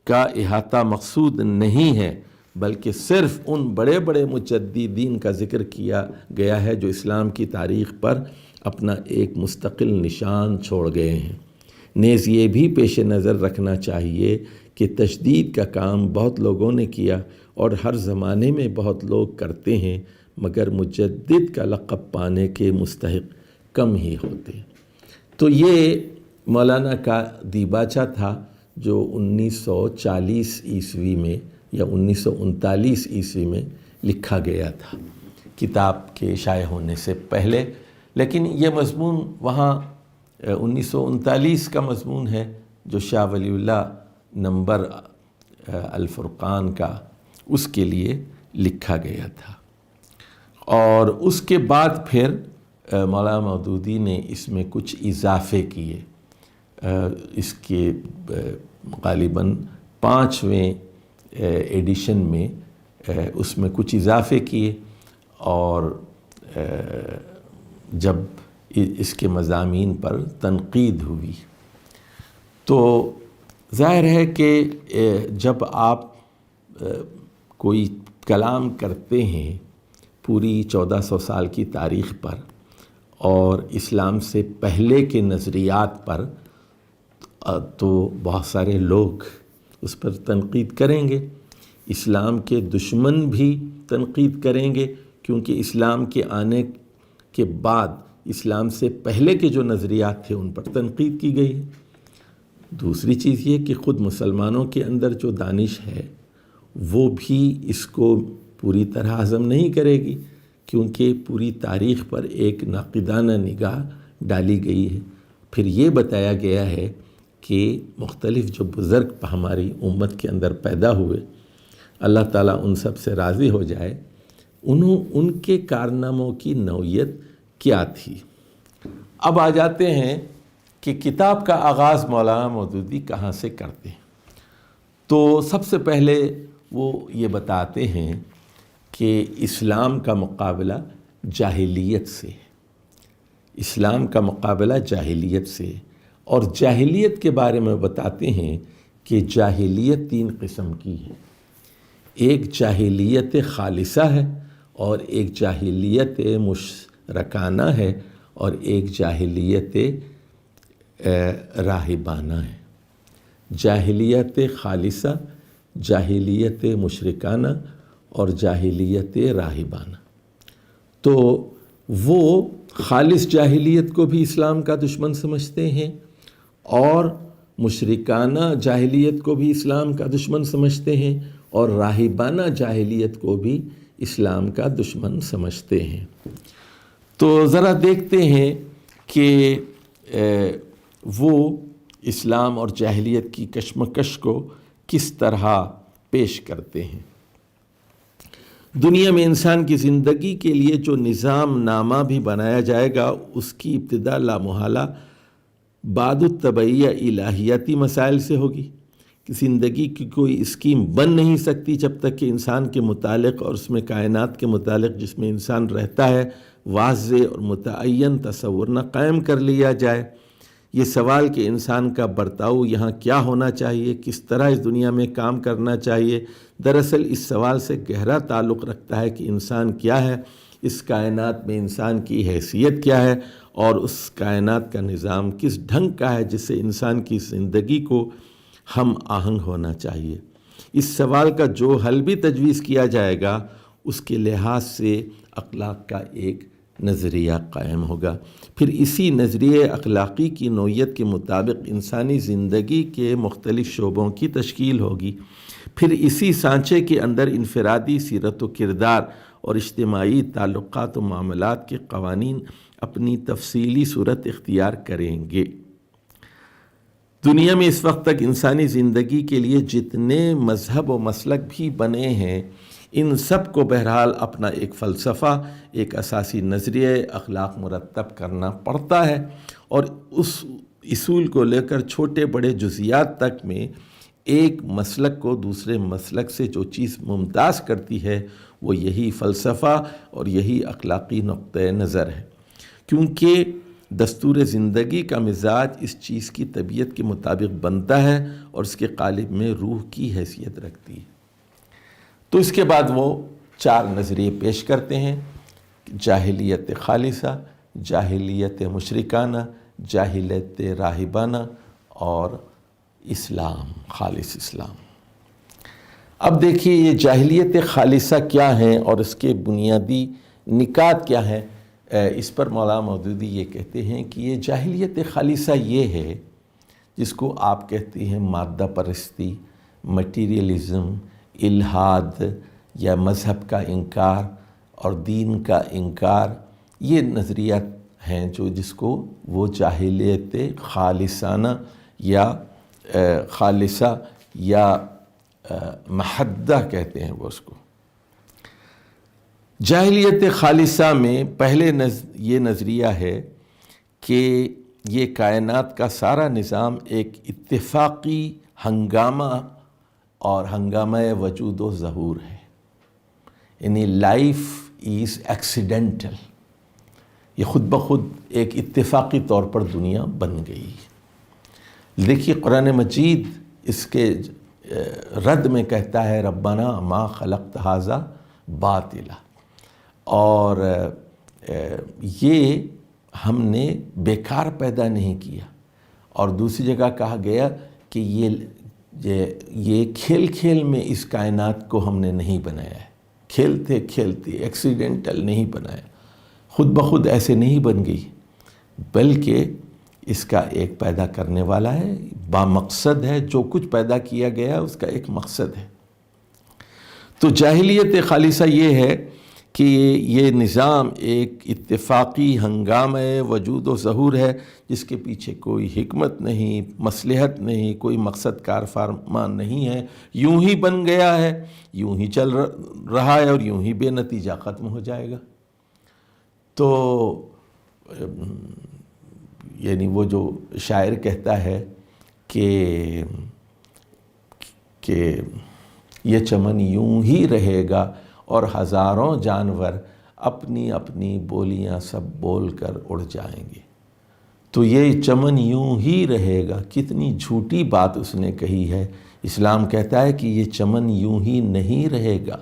کا احاطہ مقصود نہیں ہے، بلکہ صرف ان بڑے بڑے مجددین کا ذکر کیا گیا ہے جو اسلام کی تاریخ پر اپنا ایک مستقل نشان چھوڑ گئے ہیں۔ نیز یہ بھی پیش نظر رکھنا چاہیے کہ تجدید کا کام بہت لوگوں نے کیا اور ہر زمانے میں بہت لوگ کرتے ہیں، مگر مجدد کا لقب پانے کے مستحق کم ہی ہوتے ہیں۔ تو یہ مولانا کا دیباچہ تھا جو 1940 عیسوی میں یا 1939 عیسوی میں لکھا گیا تھا، کتاب کے شائع ہونے سے پہلے، لیکن یہ مضمون وہاں 1939 کا مضمون ہے جو شاہ ولی اللہ نمبر الفرقان کا اس کے لیے لکھا گیا تھا۔ اور اس کے بعد پھر مولانا مودودی نے اس میں کچھ اضافے کیے، اس کے غالباً 5ویں ایڈیشن میں اس میں کچھ اضافے کیے، اور جب اس کے مضامین پر تنقید ہوئی تو ظاہر ہے کہ جب آپ کوئی کلام کرتے ہیں پوری 1400 سال کی تاریخ پر اور اسلام سے پہلے کے نظریات پر، تو بہت سارے لوگ اس پر تنقید کریں گے، اسلام کے دشمن بھی تنقید کریں گے، کیونکہ اسلام کے آنے کے بعد اسلام سے پہلے کے جو نظریات تھے ان پر تنقید کی گئی ہے۔ دوسری چیز یہ کہ خود مسلمانوں کے اندر جو دانش ہے وہ بھی اس کو پوری طرح ہضم نہیں کرے گی، کیونکہ پوری تاریخ پر ایک ناقدانہ نگاہ ڈالی گئی ہے۔ پھر یہ بتایا گیا ہے کہ مختلف جو بزرگ ہماری امت کے اندر پیدا ہوئے، اللہ تعالیٰ ان سب سے راضی ہو جائے، ان کے کارناموں کی نوعیت کیا تھی۔ اب آ جاتے ہیں کہ کتاب کا آغاز مولانا مودودی کہاں سے کرتے ہیں۔ تو سب سے پہلے وہ یہ بتاتے ہیں کہ اسلام کا مقابلہ جاہلیت سے، اسلام کا مقابلہ جاہلیت سے، اور جاہلیت کے بارے میں بتاتے ہیں کہ جاہلیت 3 قسم کی ہے۔ ایک جاہلیت خالصہ ہے، اور ایک جاہلیت مشرکانہ ہے، اور ایک جاہلیت راہبانہ ہے۔ جاہلیت خالصہ، جاہلیت مشرکانہ اور جاہلیت راہبانہ۔ تو وہ خالص جاہلیت کو بھی اسلام کا دشمن سمجھتے ہیں، اور مشرکانہ جاہلیت کو بھی اسلام کا دشمن سمجھتے ہیں، اور راہبانہ جاہلیت کو بھی اسلام کا دشمن سمجھتے ہیں۔ تو ذرا دیکھتے ہیں کہ وہ اسلام اور جاہلیت کی کشمکش کو کس طرح پیش کرتے ہیں۔ دنیا میں انسان کی زندگی کے لیے جو نظام نامہ بھی بنایا جائے گا، اس کی ابتدا لامحالہ بعد الطبعیہ الہیاتی مسائل سے ہوگی۔ زندگی کی کوئی اسکیم بن نہیں سکتی جب تک کہ انسان کے متعلق اور اس میں کائنات کے متعلق جس میں انسان رہتا ہے واضح اور متعین تصور نہ قائم کر لیا جائے۔ یہ سوال کہ انسان کا برتاؤ یہاں کیا ہونا چاہیے، کس طرح اس دنیا میں کام کرنا چاہیے، دراصل اس سوال سے گہرا تعلق رکھتا ہے کہ انسان کیا ہے، اس کائنات میں انسان کی حیثیت کیا ہے، اور اس کائنات کا نظام کس ڈھنگ کا ہے جس سے انسان کی زندگی کو ہم آہنگ ہونا چاہیے۔ اس سوال کا جو حل بھی تجویز کیا جائے گا، اس کے لحاظ سے اخلاق کا ایک نظریہ قائم ہوگا۔ پھر اسی نظریے اخلاقی کی نوعیت کے مطابق انسانی زندگی کے مختلف شعبوں کی تشکیل ہوگی۔ پھر اسی سانچے کے اندر انفرادی سیرت و کردار اور اجتماعی تعلقات و معاملات کے قوانین اپنی تفصیلی صورت اختیار کریں گے۔ دنیا میں اس وقت تک انسانی زندگی کے لیے جتنے مذہب و مسلک بھی بنے ہیں، ان سب کو بہرحال اپنا ایک فلسفہ، ایک اساسی نظریہ اخلاق مرتب کرنا پڑتا ہے، اور اس اصول کو لے کر چھوٹے بڑے جزیات تک میں ایک مسلک کو دوسرے مسلک سے جو چیز ممتاز کرتی ہے وہ یہی فلسفہ اور یہی اخلاقی نقطۂ نظر ہے، کیونکہ دستور زندگی کا مزاج اس چیز کی طبیعت کے مطابق بنتا ہے اور اس کے قالب میں روح کی حیثیت رکھتی ہے۔ تو اس کے بعد وہ 4 نظریے پیش کرتے ہیں: جاہلیت خالصہ، جاہلیت مشرکانہ، جاہلیت راہبانہ اور اسلام، خالص اسلام۔ اب دیکھیے یہ جاہلیت خالصہ کیا ہیں اور اس کے بنیادی نکات کیا ہیں۔ اس پر مولانا مودودی یہ کہتے ہیں کہ یہ جاہلیت خالصہ یہ ہے جس کو آپ کہتے ہیں مادہ پرستی، مٹیریلزم، الحاد یا مذہب کا انکار اور دین کا انکار، یہ نظریات ہیں جس کو وہ جاہلیت خالصانہ یا خالصہ یا محدہ کہتے ہیں وہ اس کو۔ جاہلیت خالصہ میں پہلے یہ نظریہ ہے کہ یہ کائنات کا سارا نظام ایک اتفاقی ہنگامہ اور ہنگامہ وجود و ظہور ہے، یعنی لائف از ایکسیڈنٹل، یہ خود بخود ایک اتفاقی طور پر دنیا بن گئی۔ دیکھیے قرآن مجید اس کے رد میں کہتا ہے ربنا ما خلقت ھذا باطلا، اور یہ ہم نے بیکار پیدا نہیں کیا۔ اور دوسری جگہ کہا گیا کہ یہ کھیل کھیل میں اس کائنات کو ہم نے نہیں بنایا ہے، کھیلتے کھیلتے ایکسیڈنٹل نہیں بنایا، خود بخود ایسے نہیں بن گئی، بلکہ اس کا ایک پیدا کرنے والا ہے، با مقصد ہے، جو کچھ پیدا کیا گیا اس کا ایک مقصد ہے۔ تو جاہلیت خالصہ یہ ہے کہ یہ نظام ایک اتفاقی ہنگامہ وجود و ظہور ہے جس کے پیچھے کوئی حکمت نہیں، مصلحت نہیں، کوئی مقصد کار فرمان نہیں ہے، یوں ہی بن گیا ہے، یوں ہی چل رہا ہے اور یوں ہی بے نتیجہ ختم ہو جائے گا۔ تو یعنی وہ جو شاعر کہتا ہے کہ یہ چمن یوں ہی رہے گا اور ہزاروں جانور اپنی اپنی بولیاں سب بول کر اڑ جائیں گے۔ تو یہ چمن یوں ہی رہے گا، کتنی جھوٹی بات اس نے کہی ہے۔ اسلام کہتا ہے کہ یہ چمن یوں ہی نہیں رہے گا،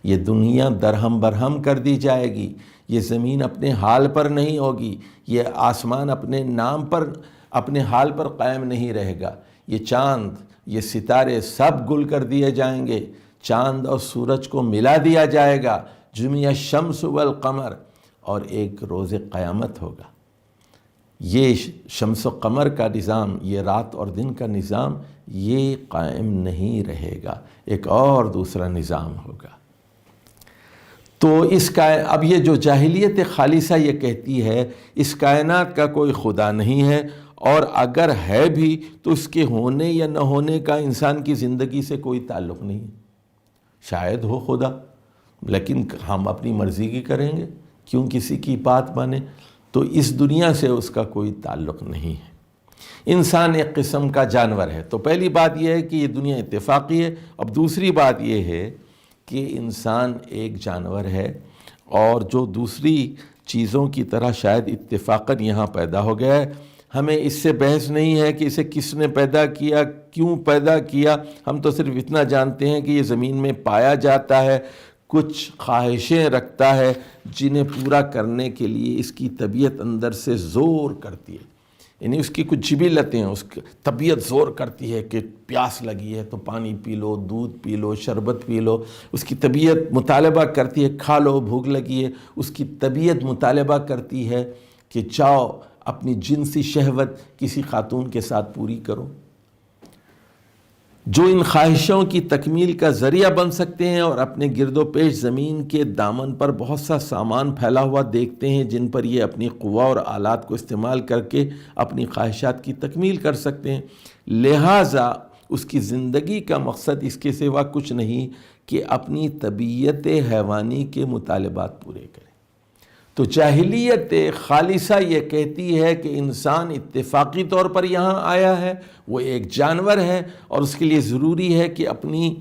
یہ دنیا درہم برہم کر دی جائے گی، یہ زمین اپنے حال پر نہیں ہوگی، یہ آسمان اپنے نام پر اپنے حال پر قائم نہیں رہے گا، یہ چاند یہ ستارے سب گل کر دیے جائیں گے، چاند اور سورج کو ملا دیا جائے گا، جمع الشمس والقمر، اور ایک روز قیامت ہوگا۔ یہ شمس و قمر کا نظام، یہ رات اور دن کا نظام، یہ قائم نہیں رہے گا، ایک اور دوسرا نظام ہوگا۔ تو اب یہ جو جاہلیت خالصہ یہ کہتی ہے اس کائنات کا کوئی خدا نہیں ہے، اور اگر ہے بھی تو اس کے ہونے یا نہ ہونے کا انسان کی زندگی سے کوئی تعلق نہیں ہے۔ شاید ہو خدا، لیکن ہم اپنی مرضی کی کریں گے، کیوں کسی کی بات مانیں؟ تو اس دنیا سے اس کا کوئی تعلق نہیں ہے۔ انسان ایک قسم کا جانور ہے۔ تو پہلی بات یہ ہے کہ یہ دنیا اتفاقی ہے۔ اب دوسری بات یہ ہے کہ انسان ایک جانور ہے، اور جو دوسری چیزوں کی طرح شاید اتفاقاً یہاں پیدا ہو گیا ہے۔ ہمیں اس سے بحث نہیں ہے کہ اسے کس نے پیدا کیا، کیوں پیدا کیا، ہم تو صرف اتنا جانتے ہیں کہ یہ زمین میں پایا جاتا ہے، کچھ خواہشیں رکھتا ہے جنہیں پورا کرنے کے لیے اس کی طبیعت اندر سے زور کرتی ہے، یعنی اس کی کچھ جبلتیں ہیں، اس کی طبیعت زور کرتی ہے کہ پیاس لگی ہے تو پانی پی لو، دودھ پی لو، شربت پی لو، اس کی طبیعت مطالبہ کرتی ہے کھا لو، بھوک لگی ہے، اس کی طبیعت مطالبہ کرتی ہے کہ جاؤ اپنی جنسی شہوت کسی خاتون کے ساتھ پوری کرو۔ جو ان خواہشوں کی تکمیل کا ذریعہ بن سکتے ہیں اور اپنے گرد و پیش زمین کے دامن پر بہت سا سامان پھیلا ہوا دیکھتے ہیں جن پر یہ اپنی قوا اور آلات کو استعمال کر کے اپنی خواہشات کی تکمیل کر سکتے ہیں، لہٰذا اس کی زندگی کا مقصد اس کے سوا کچھ نہیں کہ اپنی طبیعت حیوانی کے مطالبات پورے کرے۔ تو جاہلیت خالصہ یہ کہتی ہے کہ انسان اتفاقی طور پر یہاں آیا ہے، وہ ایک جانور ہے، اور اس کے لیے ضروری ہے کہ اپنی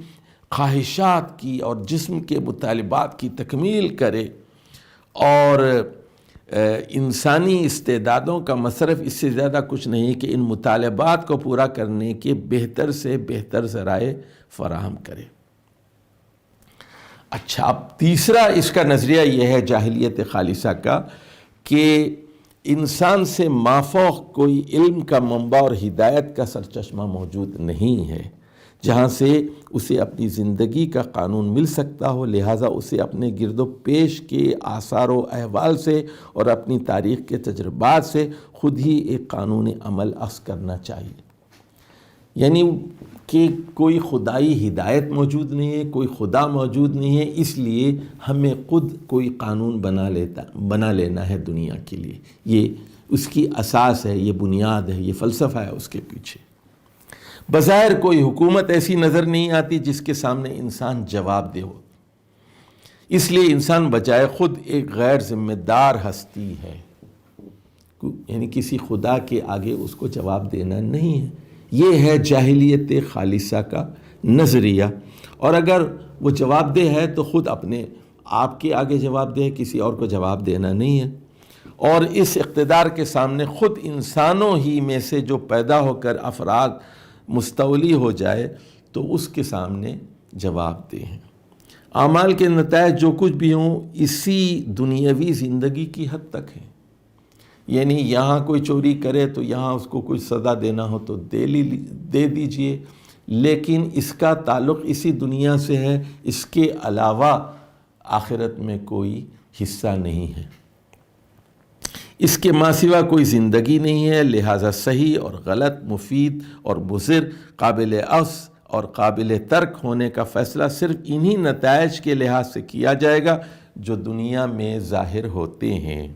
خواہشات کی اور جسم کے مطالبات کی تکمیل کرے، اور انسانی استعدادوں کا مصرف اس سے زیادہ کچھ نہیں کہ ان مطالبات کو پورا کرنے کے بہتر سے بہتر ذرائع فراہم کرے۔ اچھا، اب تیسرا اس کا نظریہ یہ ہے جاہلیت خالصہ کا کہ انسان سے مافوق کوئی علم کا منبع اور ہدایت کا سرچشمہ موجود نہیں ہے جہاں سے اسے اپنی زندگی کا قانون مل سکتا ہو، لہٰذا اسے اپنے گرد و پیش کے آثار و احوال سے اور اپنی تاریخ کے تجربات سے خود ہی ایک قانون عمل اخذ کرنا چاہیے۔ یعنی کہ کوئی خدائی ہدایت موجود نہیں ہے، کوئی خدا موجود نہیں ہے، اس لیے ہمیں خود کوئی قانون بنا لینا ہے دنیا کے لیے۔ یہ اس کی اساس ہے، یہ بنیاد ہے، یہ فلسفہ ہے اس کے پیچھے۔ بظاہر کوئی حکومت ایسی نظر نہیں آتی جس کے سامنے انسان جواب دہ ہو، اس لیے انسان بجائے خود ایک غیر ذمہ دار ہستی ہے، یعنی کسی خدا کے آگے اس کو جواب دینا نہیں ہے۔ یہ ہے جاہلیت خالصہ کا نظریہ، اور اگر وہ جواب دہ ہے تو خود اپنے آپ کے آگے جواب دہ ہے، کسی اور کو جواب دینا نہیں ہے، اور اس اقتدار کے سامنے خود انسانوں ہی میں سے جو پیدا ہو کر افراد مستولی ہو جائے تو اس کے سامنے جواب دہ ہیں۔ اعمال کے نتائج جو کچھ بھی ہوں اسی دنیاوی زندگی کی حد تک ہیں، یعنی یہاں کوئی چوری کرے تو یہاں اس کو کوئی سزا دینا ہو تو دے دیجئے، لیکن اس کا تعلق اسی دنیا سے ہے، اس کے علاوہ آخرت میں کوئی حصہ نہیں ہے، اس کے ماں سوا کوئی زندگی نہیں ہے۔ لہٰذا صحیح اور غلط، مفید اور مضر، قابل اخذ اور قابل ترک ہونے کا فیصلہ صرف انہی نتائج کے لحاظ سے کیا جائے گا جو دنیا میں ظاہر ہوتے ہیں۔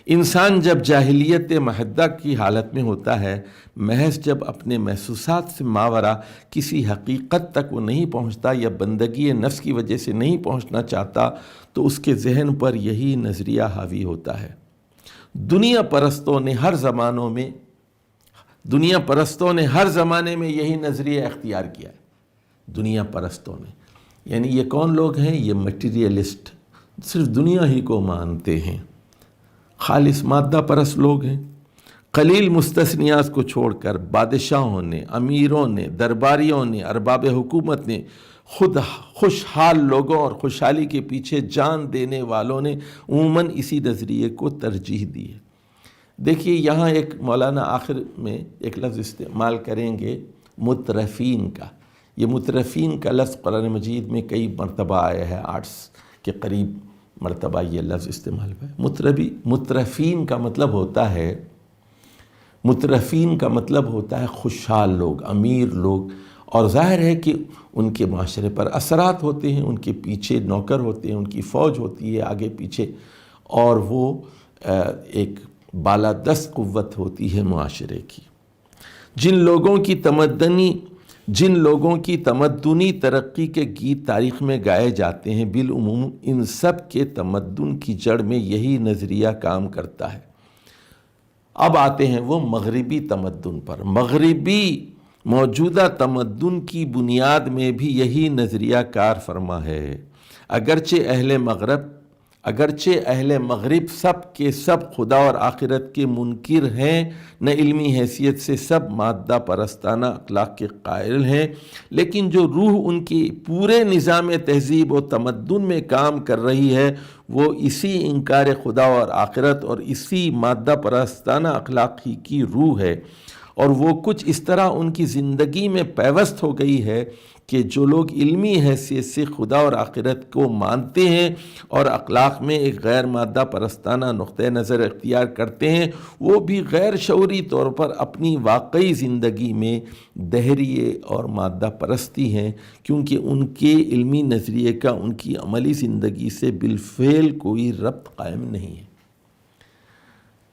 انسان جب جاہلیت محدہ کی حالت میں ہوتا ہے، محض جب اپنے محسوسات سے ماورا کسی حقیقت تک وہ نہیں پہنچتا یا بندگی نفس کی وجہ سے نہیں پہنچنا چاہتا، تو اس کے ذہن پر یہی نظریہ حاوی ہوتا ہے۔ دنیا پرستوں نے ہر زمانے میں یہی نظریہ اختیار کیا ہے۔ دنیا پرستوں نے، یعنی یہ کون لوگ ہیں؟ یہ مٹیریلسٹ، صرف دنیا ہی کو مانتے ہیں، خالص مادہ پرست لوگ ہیں۔ قلیل مستثنیات کو چھوڑ کر بادشاہوں نے، امیروں نے، درباریوں نے، ارباب حکومت نے، خود خوشحال لوگوں اور خوشحالی کے پیچھے جان دینے والوں نے عموماً اسی نظریے کو ترجیح دی ہے۔ دیکھیے یہاں ایک مولانا آخر میں ایک لفظ استعمال کریں گے مترفین کا۔ یہ مترفین کا لفظ قرآن مجید میں کئی مرتبہ آیا ہے، 8 کے قریب مرتبہ یہ لفظ استعمال ہوا ہے۔ مترفین کا مطلب ہوتا ہے خوشحال لوگ، امیر لوگ، اور ظاہر ہے کہ ان کے معاشرے پر اثرات ہوتے ہیں، ان کے پیچھے نوکر ہوتے ہیں، ان کی فوج ہوتی ہے آگے پیچھے، اور وہ ایک بالادست قوت ہوتی ہے معاشرے کی۔ جن لوگوں کی تمدنی ترقی کے گیت تاریخ میں گائے جاتے ہیں، بالعموم ان سب کے تمدن کی جڑ میں یہی نظریہ کام کرتا ہے۔ اب آتے ہیں وہ مغربی تمدن پر۔ مغربی موجودہ تمدن کی بنیاد میں بھی یہی نظریہ کار فرما ہے۔ اگرچہ اہل مغرب سب کے سب خدا اور آخرت کے منکر ہیں، نہ علمی حیثیت سے سب مادہ پرستانہ اخلاق کے قائل ہیں، لیکن جو روح ان کے پورے نظام تہذیب و تمدن میں کام کر رہی ہے وہ اسی انکار خدا اور آخرت اور اسی مادہ پرستانہ اخلاق ہی کی روح ہے، اور وہ کچھ اس طرح ان کی زندگی میں پیوست ہو گئی ہے کہ جو لوگ علمی حیثیت سے خدا اور آخرت کو مانتے ہیں اور اخلاق میں ایک غیر مادہ پرستانہ نقطہ نظر اختیار کرتے ہیں، وہ بھی غیر شعوری طور پر اپنی واقعی زندگی میں دہریے اور مادہ پرستی ہیں، کیونکہ ان کے علمی نظریے کا ان کی عملی زندگی سے بالفعل کوئی ربط قائم نہیں ہے۔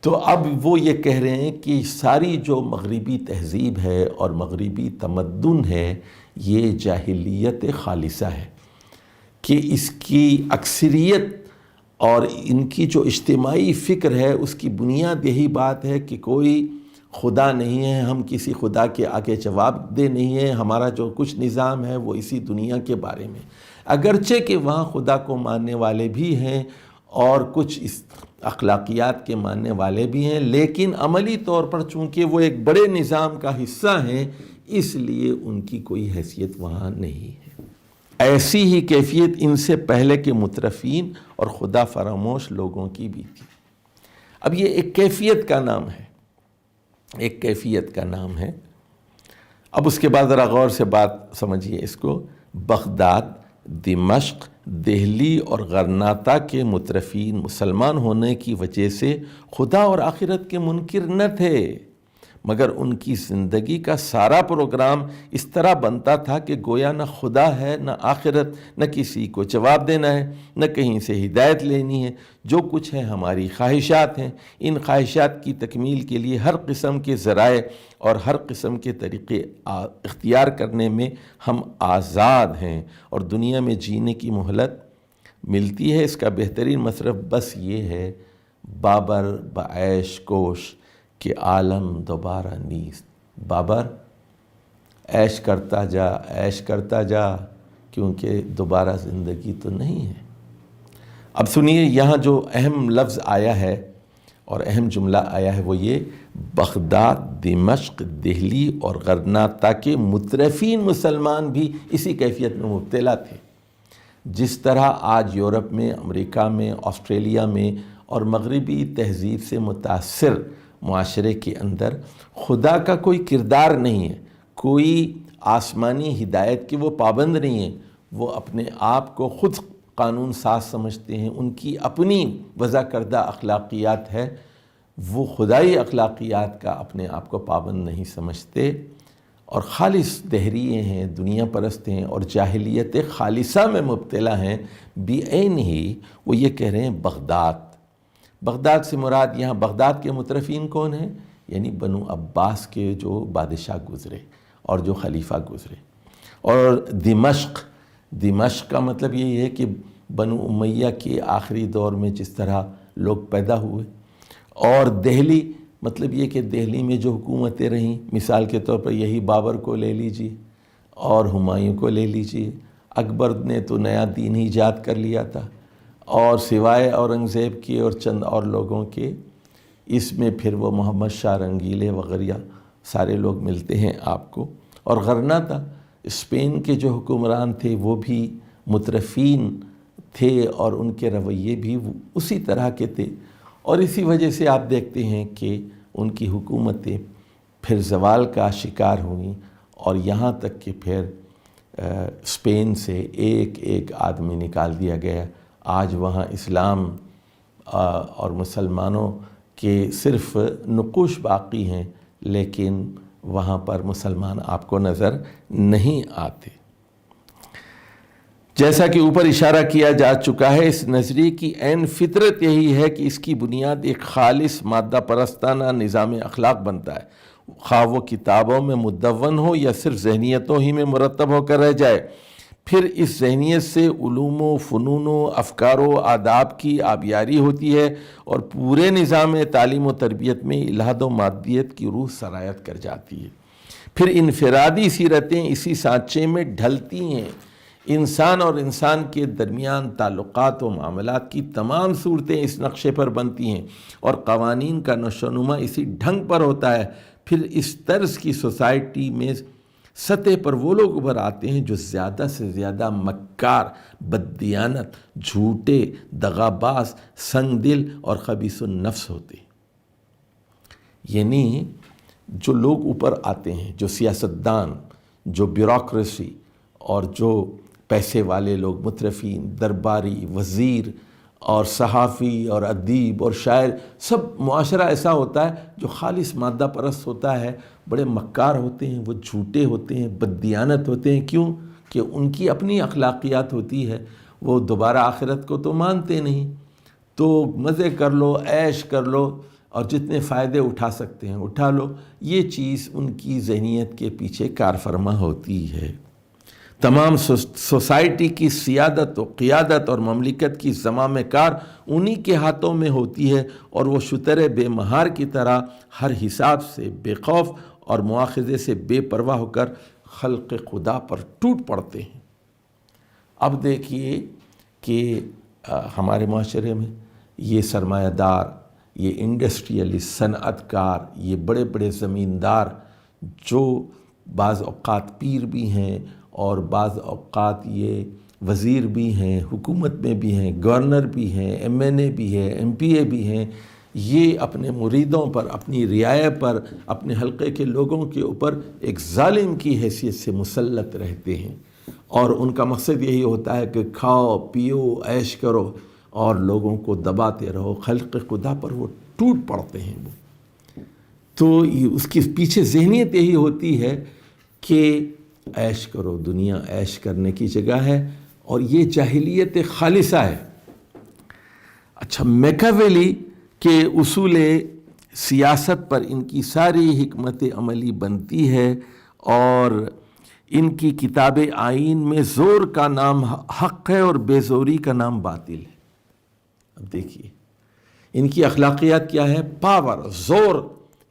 تو اب وہ یہ کہہ رہے ہیں کہ ساری جو مغربی تہذیب ہے اور مغربی تمدن ہے یہ جاہلیت خالصہ ہے، کہ اس کی اکثریت اور ان کی جو اجتماعی فکر ہے اس کی بنیاد یہی بات ہے کہ کوئی خدا نہیں ہے، ہم کسی خدا کے آگے جواب دہ نہیں ہیں، ہمارا جو کچھ نظام ہے وہ اسی دنیا کے بارے میں، اگرچہ کہ وہاں خدا کو ماننے والے بھی ہیں اور کچھ اخلاقیات کے ماننے والے بھی ہیں، لیکن عملی طور پر چونکہ وہ ایک بڑے نظام کا حصہ ہیں اس لیے ان کی کوئی حیثیت وہاں نہیں ہے۔ ایسی ہی کیفیت ان سے پہلے کے مترفین اور خدا فراموش لوگوں کی بھی تھی۔ اب یہ ایک کیفیت کا نام ہے، ایک کیفیت کا نام ہے۔ اب اس کے بعد ذرا غور سے بات سمجھیے اس کو۔ بغداد، دمشق، دہلی اور غرناطہ کے مترفین مسلمان ہونے کی وجہ سے خدا اور آخرت کے منکر نہ تھے، مگر ان کی زندگی کا سارا پروگرام اس طرح بنتا تھا کہ گویا نہ خدا ہے نہ آخرت، نہ کسی کو جواب دینا ہے، نہ کہیں سے ہدایت لینی ہے، جو کچھ ہے ہماری خواہشات ہیں۔ ان خواہشات کی تکمیل کے لیے ہر قسم کے ذرائع اور ہر قسم کے طریقے اختیار کرنے میں ہم آزاد ہیں، اور دنیا میں جینے کی مہلت ملتی ہے۔ اس کا بہترین مصرف بس یہ ہے، بابر بعیش کوش کہ عالم دوبارہ نیست۔ بابر عیش کرتا جا، عیش کرتا جا، کیونکہ دوبارہ زندگی تو نہیں ہے۔ اب سنیے یہاں جو اہم لفظ آیا ہے اور اہم جملہ آیا ہے وہ یہ، بغداد، دمشق، دہلی اور غرناطہ کے مترفین مسلمان بھی اسی کیفیت میں مبتلا تھے۔ جس طرح آج یورپ میں، امریکہ میں، آسٹریلیا میں اور مغربی تہذیب سے متاثر معاشرے کے اندر خدا کا کوئی کردار نہیں ہے، کوئی آسمانی ہدایت کے وہ پابند نہیں ہیں، وہ اپنے آپ کو خود قانون ساز سمجھتے ہیں، ان کی اپنی وضع کردہ اخلاقیات ہے، وہ خدائی اخلاقیات کا اپنے آپ کو پابند نہیں سمجھتے اور خالص دہریے ہیں، دنیا پرست ہیں اور جاہلیت خالصہ میں مبتلا ہیں۔ بعین ہی وہ یہ کہہ رہے ہیں بغداد۔ بغداد سے مراد یہاں بغداد کے مترفین کون ہیں؟ یعنی بنو عباس کے جو بادشاہ گزرے اور جو خلیفہ گزرے۔ اور دمشق کا مطلب یہی ہے کہ بنو امیہ کے آخری دور میں جس طرح لوگ پیدا ہوئے، اور دہلی مطلب یہ کہ دہلی میں جو حکومتیں رہیں، مثال کے طور پر یہی بابر کو لے لیجیے اور ہمایوں کو لے لیجیے۔ اکبر نے تو نیا دین ہی ایجاد کر لیا تھا، اور سوائے اورنگزیب کے اور چند اور لوگوں کے، اس میں پھر وہ محمد شاہ رنگیلے وغیرہ سارے لوگ ملتے ہیں آپ کو۔ اور غرناطہ، اسپین کے جو حکمران تھے وہ بھی مترفین تھے اور ان کے رویے بھی اسی طرح کے تھے، اور اسی وجہ سے آپ دیکھتے ہیں کہ ان کی حکومتیں پھر زوال کا شکار ہوئیں، اور یہاں تک کہ پھر اسپین سے ایک ایک آدمی نکال دیا گیا۔ آج وہاں اسلام اور مسلمانوں کے صرف نقوش باقی ہیں، لیکن وہاں پر مسلمان آپ کو نظر نہیں آتے۔ جیسا کہ اوپر اشارہ کیا جا چکا ہے، اس نظریے کی عین فطرت یہی ہے کہ اس کی بنیاد ایک خالص مادہ پرستانہ نظام اخلاق بنتا ہے، خواہ وہ کتابوں میں مدون ہو یا صرف ذہنیتوں ہی میں مرتب ہو کر رہ جائے۔ پھر اس ذہنیت سے علوم و فنون و افکار و آداب کی آبیاری ہوتی ہے، اور پورے نظام تعلیم و تربیت میں الحاد و مادیت کی روح سرایت کر جاتی ہے۔ پھر انفرادی سیرتیں اسی سانچے میں ڈھلتی ہیں۔ انسان اور انسان کے درمیان تعلقات و معاملات کی تمام صورتیں اس نقشے پر بنتی ہیں، اور قوانین کا نشو و نما اسی ڈھنگ پر ہوتا ہے۔ پھر اس طرز کی سوسائٹی میں سطح پر وہ لوگ ابھر آتے ہیں جو زیادہ سے زیادہ مکار، بددیانت، جھوٹے، دغاباز، سنگ دل اور خبیث النفس ہوتے ہیں۔ یعنی جو لوگ اوپر آتے ہیں، جو سیاستدان، جو بیوروکریسی اور جو پیسے والے لوگ، مترفین، درباری، وزیر اور صحافی اور ادیب اور شاعر، سب معاشرہ ایسا ہوتا ہے جو خالص مادہ پرست ہوتا ہے، بڑے مکار ہوتے ہیں، وہ جھوٹے ہوتے ہیں، بددیانت ہوتے ہیں۔ کیوں؟ کہ ان کی اپنی اخلاقیات ہوتی ہے، وہ دوبارہ آخرت کو تو مانتے نہیں، تو مزے کر لو، عیش کر لو، اور جتنے فائدے اٹھا سکتے ہیں اٹھا لو۔ یہ چیز ان کی ذہنیت کے پیچھے کار فرما ہوتی ہے۔ تمام سوسائٹی کی سیادت و قیادت اور مملکت کی زمام کار انہی کے ہاتھوں میں ہوتی ہے، اور وہ شتر بے مہار کی طرح ہر حساب سے بے خوف اور مواخذے سے بے پرواہ ہو کر خلق خدا پر ٹوٹ پڑتے ہیں۔ اب دیکھیے کہ ہمارے معاشرے میں یہ سرمایہ دار، یہ انڈسٹریلسٹ، صنعت کار، یہ بڑے بڑے زمیندار جو بعض اوقات پیر بھی ہیں اور بعض اوقات یہ وزیر بھی ہیں، حکومت میں بھی ہیں، گورنر بھی ہیں، ایم این اے بھی ہے، ایم پی اے بھی ہیں، یہ اپنے مریدوں پر، اپنی رعایا پر، اپنے حلقے کے لوگوں کے اوپر ایک ظالم کی حیثیت سے مسلط رہتے ہیں، اور ان کا مقصد یہی ہوتا ہے کہ کھاؤ پیو عیش کرو اور لوگوں کو دباتے رہو۔ خلق خدا پر وہ ٹوٹ پڑتے ہیں۔ وہ تو اس کے پیچھے ذہنیت یہی ہوتی ہے کہ عیش کرو، دنیا عیش کرنے کی جگہ ہے، اور یہ جاہلیت خالصہ ہے۔ اچھا، میکاویلی کے اصول سیاست پر ان کی ساری حکمت عملی بنتی ہے، اور ان کی کتاب آئین میں زور کا نام حق ہے اور بے زوری کا نام باطل ہے۔ اب دیکھیے ان کی اخلاقیات کیا ہے؟ پاور، زور،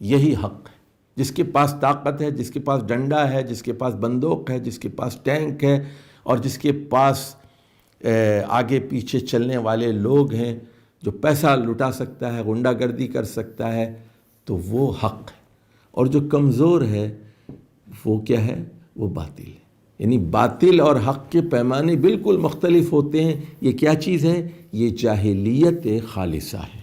یہی حق ہے۔ جس کے پاس طاقت ہے، جس کے پاس ڈنڈا ہے، جس کے پاس بندوق ہے، جس کے پاس ٹینک ہے، اور جس کے پاس آگے پیچھے چلنے والے لوگ ہیں، جو پیسہ لٹا سکتا ہے، غنڈہ گردی کر سکتا ہے، تو وہ حق ہے۔ اور جو کمزور ہے وہ کیا ہے؟ وہ باطل ہے۔ یعنی باطل اور حق کے پیمانے بالکل مختلف ہوتے ہیں۔ یہ کیا چیز ہے؟ یہ جاہلیت خالصہ ہے۔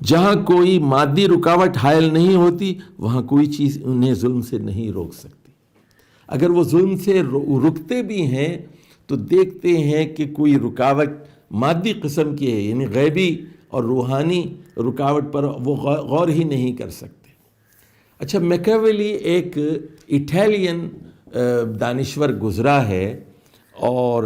جہاں کوئی مادی رکاوٹ حائل نہیں ہوتی، وہاں کوئی چیز انہیں ظلم سے نہیں روک سکتی۔ اگر وہ ظلم سے رکتے بھی ہیں تو دیکھتے ہیں کہ کوئی رکاوٹ مادی قسم کی ہے، یعنی غیبی اور روحانی رکاوٹ پر وہ غور ہی نہیں کر سکتے۔ اچھا، میکاویلی ایک اٹیلین دانشور گزرا ہے، اور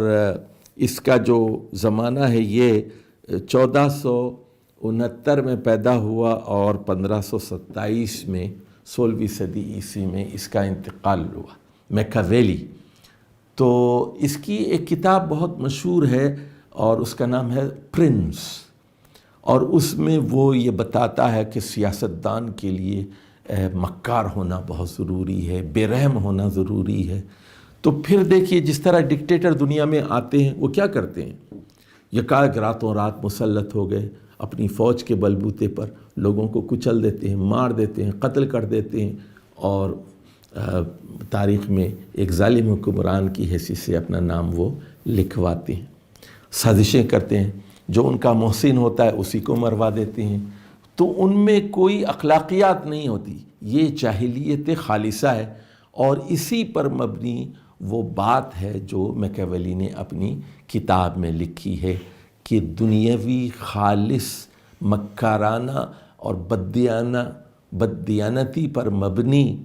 اس کا جو زمانہ ہے یہ 1469 میں پیدا ہوا اور 1527 میں 16ویں صدی عیسوی میں اس کا انتقال ہوا، میکاویلی۔ تو اس کی ایک کتاب بہت مشہور ہے اور اس کا نام ہے پرنس، اور اس میں وہ یہ بتاتا ہے کہ سیاستدان کے لیے مکار ہونا بہت ضروری ہے، بے رحم ہونا ضروری ہے۔ تو پھر دیکھیے جس طرح ڈکٹیٹر دنیا میں آتے ہیں وہ کیا کرتے ہیں؟ یکایک راتوں رات مسلط ہو گئے، اپنی فوج کے بلبوتے پر لوگوں کو کچل دیتے ہیں، مار دیتے ہیں، قتل کر دیتے ہیں، اور تاریخ میں ایک ظالم حکمران کی حیثیت سے اپنا نام وہ لکھواتے ہیں۔ سازشیں کرتے ہیں، جو ان کا محسن ہوتا ہے اسی کو مروا دیتے ہیں۔ تو ان میں کوئی اخلاقیات نہیں ہوتی، یہ جاہلیت خالصہ ہے، اور اسی پر مبنی وہ بات ہے جو میکاویلی نے اپنی کتاب میں لکھی ہے کہ دنیاوی خالص مکارانہ اور بددیانتی پر مبنی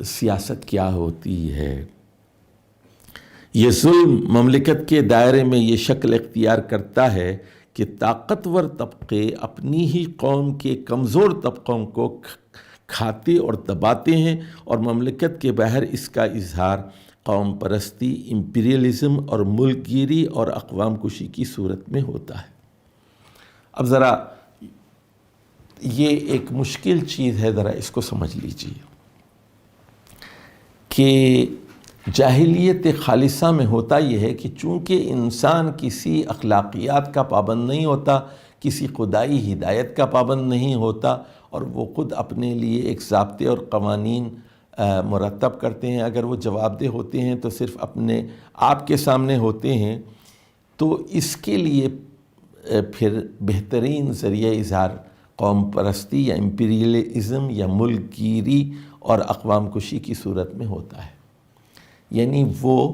سیاست کیا ہوتی ہے۔ یہ ظلم مملکت کے دائرے میں یہ شکل اختیار کرتا ہے کہ طاقتور طبقے اپنی ہی قوم کے کمزور طبقوں کو کھاتے اور دباتے ہیں، اور مملکت کے باہر اس کا اظہار قوم پرستی، امپیریلزم اور ملک گیری اور اقوام کشی کی صورت میں ہوتا ہے۔ اب ذرا یہ ایک مشکل چیز ہے، ذرا اس کو سمجھ لیجیے کہ جاہلیت خالصہ میں ہوتا یہ ہے کہ چونکہ انسان کسی اخلاقیات کا پابند نہیں ہوتا، کسی خدائی ہدایت کا پابند نہیں ہوتا، اور وہ خود اپنے لیے ایک ضابطے اور قوانین مرتب کرتے ہیں، اگر وہ جواب دہ ہوتے ہیں تو صرف اپنے آپ کے سامنے ہوتے ہیں، تو اس کے لیے پھر بہترین ذریعہ اظہار قوم پرستی یا امپیریلزم یا ملک گیری اور اقوام کشی کی صورت میں ہوتا ہے۔ یعنی وہ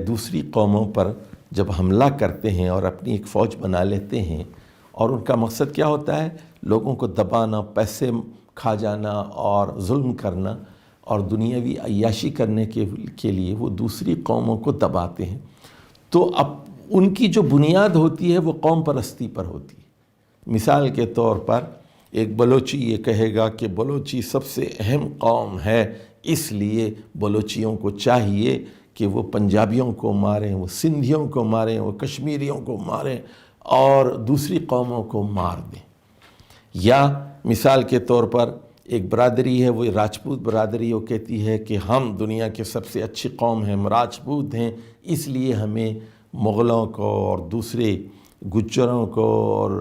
دوسری قوموں پر جب حملہ کرتے ہیں اور اپنی ایک فوج بنا لیتے ہیں، اور ان کا مقصد کیا ہوتا ہے؟ لوگوں کو دبانا، پیسے کھا جانا اور ظلم کرنا، اور دنیاوی عیاشی کرنے کے لیے وہ دوسری قوموں کو دباتے ہیں۔ تو اب ان کی جو بنیاد ہوتی ہے وہ قوم پرستی پر ہوتی ہے۔ مثال کے طور پر ایک بلوچی یہ کہے گا کہ بلوچی سب سے اہم قوم ہے، اس لیے بلوچیوں کو چاہیے کہ وہ پنجابیوں کو ماریں، وہ سندھیوں کو ماریں، وہ کشمیریوں کو ماریں اور دوسری قوموں کو مار دیں۔ یا مثال کے طور پر ایک برادری ہے، وہ راجپوت برادری، وہ کہتی ہے کہ ہم دنیا کے سب سے اچھی قوم ہیں، ہم راجپوت ہیں، اس لیے ہمیں مغلوں کو اور دوسرے گجروں کو اور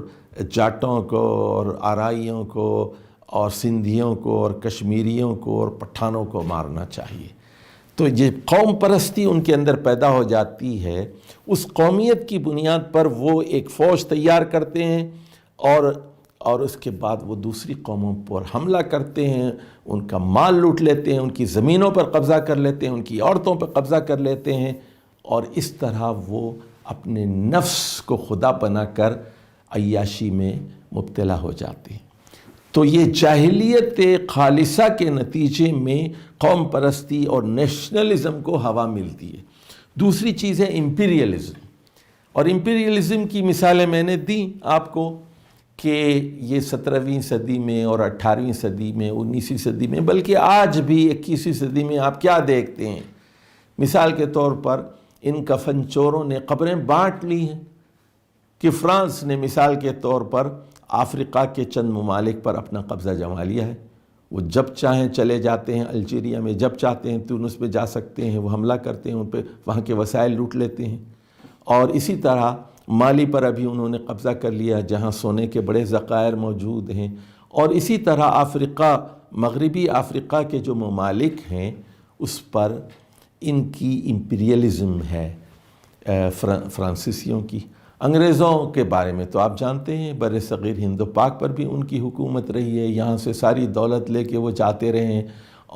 جاٹوں کو اور آرائیوں کو اور سندھیوں کو اور کشمیریوں کو اور پٹھانوں کو مارنا چاہیے۔ تو یہ قوم پرستی ان کے اندر پیدا ہو جاتی ہے، اس قومیت کی بنیاد پر وہ ایک فوج تیار کرتے ہیں اور اس کے بعد وہ دوسری قوموں پر حملہ کرتے ہیں، ان کا مال لوٹ لیتے ہیں، ان کی زمینوں پر قبضہ کر لیتے ہیں، ان کی عورتوں پر قبضہ کر لیتے ہیں، اور اس طرح وہ اپنے نفس کو خدا بنا کر عیاشی میں مبتلا ہو جاتے ہیں۔ تو یہ جاہلیت خالصہ کے نتیجے میں قوم پرستی اور نیشنلزم کو ہوا ملتی ہے۔ دوسری چیز ہے امپیریلزم، اور امپیریلزم کی مثالیں میں نے دیں آپ کو کہ یہ 17ویں صدی میں اور 18ویں صدی میں، 19ویں صدی میں، بلکہ آج بھی 21ویں صدی میں آپ کیا دیکھتے ہیں؟ مثال کے طور پر ان کفن چوروں نے قبریں بانٹ لی ہیں، کہ فرانس نے مثال کے طور پر افریقہ کے چند ممالک پر اپنا قبضہ جما لیا ہے۔ وہ جب چاہیں چلے جاتے ہیں الجیریا میں، جب چاہتے ہیں تونس میں جا سکتے ہیں، وہ حملہ کرتے ہیں ان پہ، وہاں کے وسائل لوٹ لیتے ہیں۔ اور اسی طرح مالی پر ابھی انہوں نے قبضہ کر لیا، جہاں سونے کے بڑے ذخائر موجود ہیں۔ اور اسی طرح افریقہ، مغربی افریقہ کے جو ممالک ہیں اس پر ان کی امپیریلزم ہے، فرانسیسیوں کی۔ انگریزوں کے بارے میں تو آپ جانتے ہیں، بر صغیر ہند و پاک پر بھی ان کی حکومت رہی ہے، یہاں سے ساری دولت لے کے وہ جاتے رہے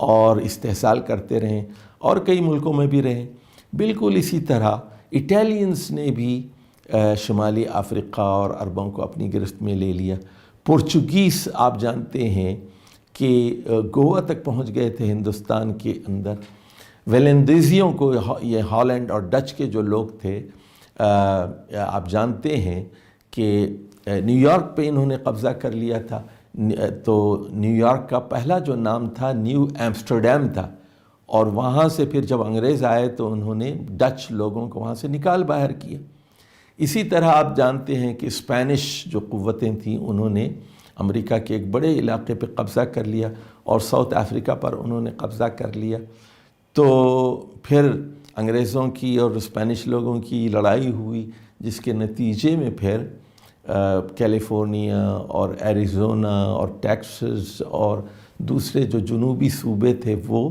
اور استحصال کرتے رہے، اور کئی ملکوں میں بھی رہے۔ بالکل اسی طرح اٹیلینز نے بھی شمالی افریقہ اور عربوں کو اپنی گرفت میں لے لیا۔ پرتگیز آپ جانتے ہیں کہ گوا تک پہنچ گئے تھے ہندوستان کے اندر۔ ویلندیزیوں کو، یہ ہالینڈ اور ڈچ کے جو لوگ تھے، آپ جانتے ہیں کہ نیو یارک پہ انہوں نے قبضہ کر لیا تھا۔ تو نیو یارک کا پہلا جو نام تھا نیو ایمسٹرڈیم تھا، اور وہاں سے پھر جب انگریز آئے تو انہوں نے ڈچ لوگوں کو وہاں سے نکال باہر کیا۔ اسی طرح آپ جانتے ہیں کہ اسپینش جو قوتیں تھیں انہوں نے امریکہ کے ایک بڑے علاقے پہ قبضہ کر لیا، اور ساؤتھ افریقہ پر انہوں نے قبضہ کر لیا۔ تو پھر انگریزوں کی اور اسپینش لوگوں کی لڑائی ہوئی، جس کے نتیجے میں پھر کیلیفورنیا اور ایریزونا اور ٹیکسس اور دوسرے جو جنوبی صوبے تھے وہ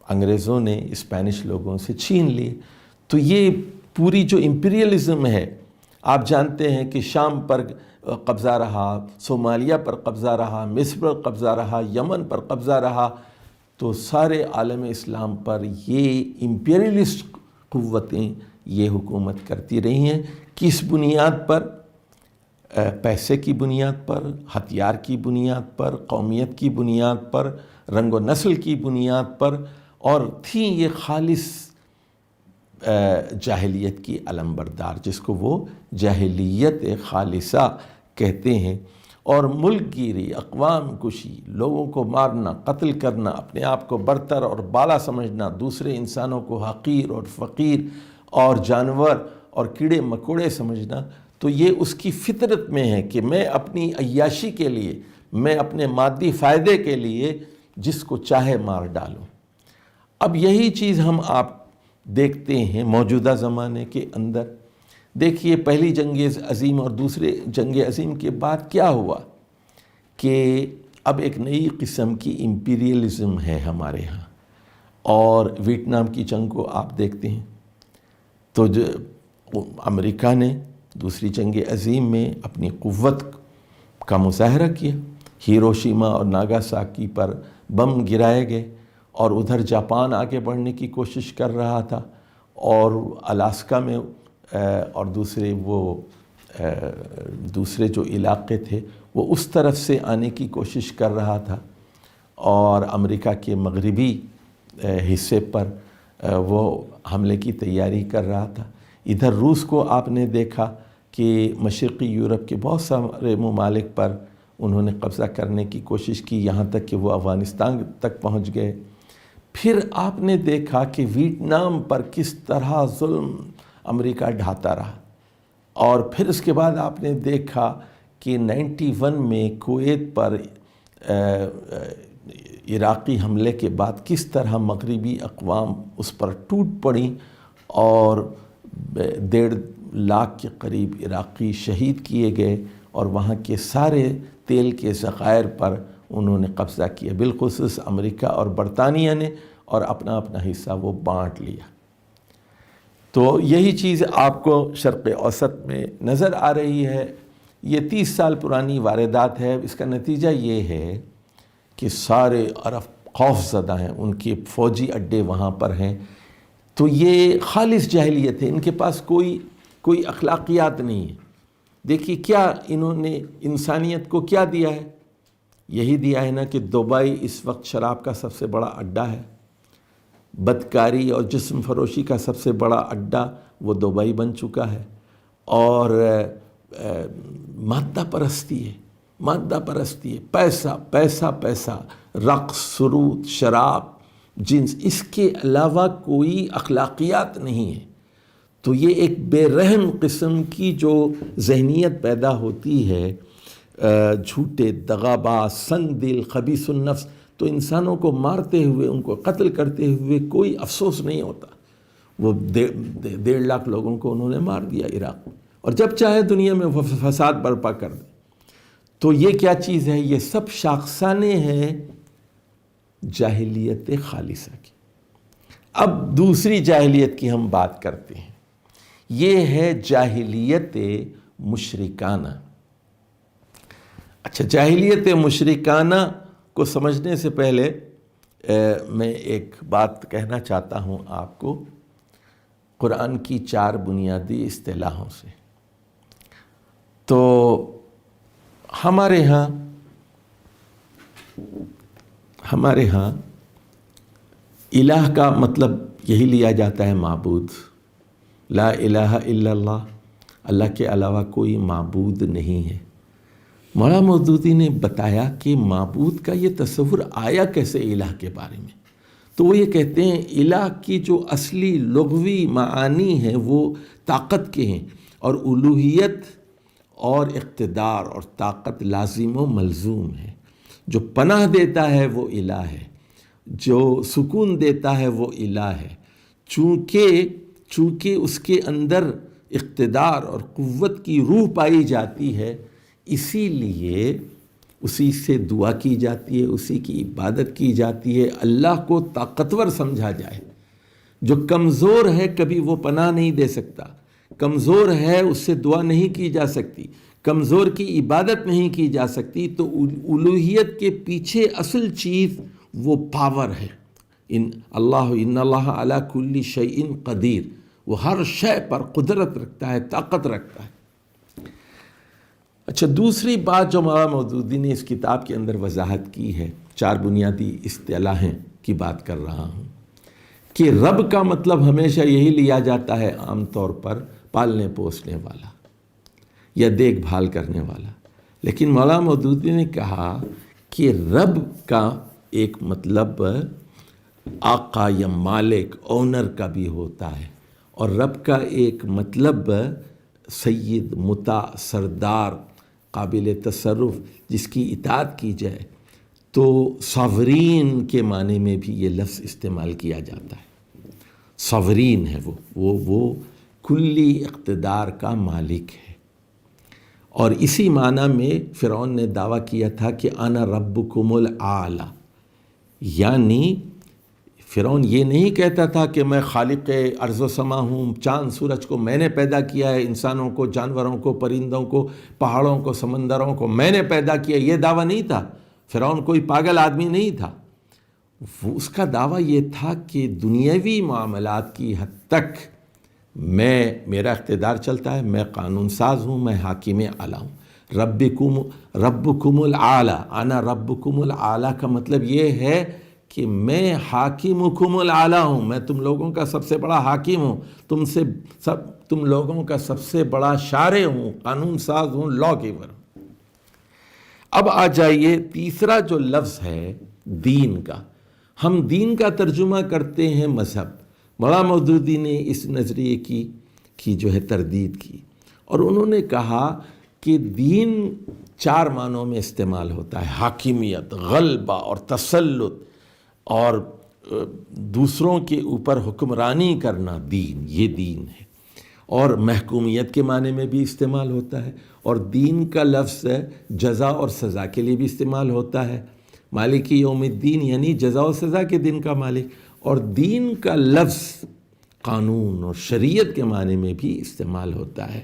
انگریزوں نے اسپینش لوگوں سے چھین لیے۔ تو یہ پوری جو امپیریلزم ہے، آپ جانتے ہیں کہ شام پر قبضہ رہا، صومالیہ پر قبضہ رہا، مصر پر قبضہ رہا، یمن پر قبضہ رہا۔ تو سارے عالم اسلام پر یہ امپیریلسٹ قوتیں یہ حکومت کرتی رہی ہیں۔ کس بنیاد پر؟ پیسے کی بنیاد پر، ہتھیار کی بنیاد پر، قومیت کی بنیاد پر، رنگ و نسل کی بنیاد پر، اور تھیں یہ خالص جاہلیت کی علم بردار، جس کو وہ جاہلیت خالصہ کہتے ہیں۔ اور ملک گیری، اقوام کشی، لوگوں کو مارنا، قتل کرنا، اپنے آپ کو برتر اور بالا سمجھنا، دوسرے انسانوں کو حقیر اور فقیر اور جانور اور کیڑے مکوڑے سمجھنا، تو یہ اس کی فطرت میں ہے کہ میں اپنی عیاشی کے لیے، میں اپنے مادی فائدے کے لیے جس کو چاہے مار ڈالوں۔ اب یہی چیز ہم آپ دیکھتے ہیں موجودہ زمانے کے اندر۔ دیکھیے پہلی جنگ عظیم اور دوسرے جنگ عظیم کے بعد کیا ہوا کہ اب ایک نئی قسم کی امپیریلزم ہے ہمارے ہاں، اور ویتنام کی جنگ کو آپ دیکھتے ہیں تو امریکہ نے دوسری جنگ عظیم میں اپنی قوت کا مظاہرہ کیا، ہیروشیما اور ناگاساکی پر بم گرائے گئے، اور ادھر جاپان آگے بڑھنے کی کوشش کر رہا تھا، اور الاسکا میں اور دوسرے جو علاقے تھے وہ اس طرف سے آنے کی کوشش کر رہا تھا، اور امریکہ کے مغربی حصے پر وہ حملے کی تیاری کر رہا تھا۔ ادھر روس کو آپ نے دیکھا کہ مشرقی یورپ کے بہت سارے ممالک پر انہوں نے قبضہ کرنے کی کوشش کی، یہاں تک کہ وہ افغانستان تک پہنچ گئے۔ پھر آپ نے دیکھا کہ ویتنام پر کس طرح ظلم امریکہ ڈھاتا رہا، اور پھر اس کے بعد آپ نے دیکھا کہ 91 میں کویت پر عراقی حملے کے بعد کس طرح مغربی اقوام اس پر ٹوٹ پڑیں اور 1.5 کے قریب عراقی شہید کیے گئے اور وہاں کے سارے تیل کے ذخائر پر انہوں نے قبضہ کیا، بالخصوص امریکہ اور برطانیہ نے، اور اپنا اپنا حصہ وہ بانٹ لیا۔ تو یہی چیز آپ کو شرق اوسط میں نظر آ رہی ہے۔ یہ 30 سال پرانی واردات ہے۔ اس کا نتیجہ یہ ہے کہ سارے عرب خوف زدہ ہیں، ان کے فوجی اڈے وہاں پر ہیں۔ تو یہ خالص جاہلیت ہے، ان کے پاس کوئی اخلاقیات نہیں ہے۔ دیکھیے کیا انہوں نے انسانیت کو کیا دیا ہے؟ یہی دیا ہے نا کہ دبئی اس وقت شراب کا سب سے بڑا اڈا ہے، بدکاری اور جسم فروشی کا سب سے بڑا اڈا وہ دبئی بن چکا ہے، اور مادہ پرستی ہے، پیسہ پیسہ پیسہ، رقص، سرود، شراب، جنس، اس کے علاوہ کوئی اخلاقیات نہیں ہے۔ تو یہ ایک بے رحم قسم کی جو ذہنیت پیدا ہوتی ہے، جھوٹے، دغاباز، سنگ دل، خبیث النفس، تو انسانوں کو مارتے ہوئے، ان کو قتل کرتے ہوئے کوئی افسوس نہیں ہوتا۔ وہ 1.5 لاکھ لوگوں کو انہوں نے مار دیا عراق، اور جب چاہے دنیا میں فساد برپا کر دیں۔ تو یہ کیا چیز ہے؟ یہ سب شاخسانے ہیں جاہلیت خالصہ کی۔ اب دوسری جاہلیت کی ہم بات کرتے ہیں، یہ ہے جاہلیت مشرکانہ۔ اچھا، جاہلیت مشرکانہ کو سمجھنے سے پہلے میں ایک بات کہنا چاہتا ہوں آپ کو، قرآن کی 4 بنیادی اصطلاحوں سے۔ تو ہمارے ہاں الہ کا مطلب یہی لیا جاتا ہے معبود، لا الہ الا اللہ، اللہ کے علاوہ کوئی معبود نہیں ہے۔ مولانا مودودی نے بتایا کہ معبود کا یہ تصور آیا کیسے الہ کے بارے میں۔ تو وہ یہ کہتے ہیں الہ کی جو اصلی لغوی معانی ہیں وہ طاقت کے ہیں، اور الوہیت اور اقتدار اور طاقت لازم و ملزوم ہے۔ جو پناہ دیتا ہے وہ الہ ہے، جو سکون دیتا ہے وہ الہ ہے۔ چونکہ اس کے اندر اقتدار اور قوت کی روح پائی جاتی ہے، اسی لیے اسی سے دعا کی جاتی ہے، اسی کی عبادت کی جاتی ہے۔ اللہ کو طاقتور سمجھا جائے۔ جو کمزور ہے کبھی وہ پناہ نہیں دے سکتا، کمزور ہے اس سے دعا نہیں کی جا سکتی، کمزور کی عبادت نہیں کی جا سکتی۔ تو الوہیت کے پیچھے اصل چیز وہ پاور ہے۔ ان اللہ علی کل شیء قدیر، وہ ہر شے پر قدرت رکھتا ہے، طاقت رکھتا ہے۔ اچھا، دوسری بات جو مولانا مودودی نے اس کتاب کے اندر وضاحت کی ہے، 4 بنیادی اصطلاحیں کی بات کر رہا ہوں، کہ رب کا مطلب ہمیشہ یہی لیا جاتا ہے عام طور پر پالنے پوسنے والا یا دیکھ بھال کرنے والا۔ لیکن مولانا مودودی نے کہا کہ رب کا ایک مطلب آقا یا مالک، اونر کا بھی ہوتا ہے، اور رب کا ایک مطلب سید، مطاع، سردار، قابل تصرف، جس کی اطاعت کی جائے۔ تو ساورین کے معنی میں بھی یہ لفظ استعمال کیا جاتا ہے۔ ساورین ہے وہ کلی اقتدار کا مالک ہے۔ اور اسی معنی میں فرعون نے دعویٰ کیا تھا کہ انا ربکم الاعلی، یعنی فرعون یہ نہیں کہتا تھا کہ میں خالق ارض و سما ہوں، چاند سورج کو میں نے پیدا کیا ہے، انسانوں کو، جانوروں کو، پرندوں کو، پہاڑوں کو، سمندروں کو میں نے پیدا کیا۔ یہ دعویٰ نہیں تھا۔ فرعون کوئی پاگل آدمی نہیں تھا۔ اس کا دعویٰ یہ تھا کہ دنیاوی معاملات کی حد تک میرا اقتدار چلتا ہے، میں قانون ساز ہوں، میں حاکم اعلیٰ ہوں۔ ربکم الاعلی، انا ربکم الاعلی کا مطلب یہ ہے کہ میں حاکمکم الاعلی ہوں، میں تم لوگوں کا سب سے بڑا حاکم ہوں، تم لوگوں کا سب سے بڑا شارع ہوں، قانون ساز ہوں، لا گیور ہوں۔ اب آ جائیے تیسرا جو لفظ ہے دین کا۔ ہم دین کا ترجمہ کرتے ہیں مذہب۔ مولانا مودودی نے اس نظریے کی جو ہے تردید کی، اور انہوں نے کہا کہ دین 4 معنوں میں استعمال ہوتا ہے: حاکمیت، غلبہ اور تسلط، اور دوسروں کے اوپر حکمرانی کرنا، دین، یہ دین ہے۔ اور محکومیت کے معنی میں بھی استعمال ہوتا ہے، اور دین کا لفظ جزا اور سزا کے لیے بھی استعمال ہوتا ہے، مالک یوم الدین یعنی جزا و سزا کے دن کا مالک، اور دین کا لفظ قانون اور شریعت کے معنی میں بھی استعمال ہوتا ہے۔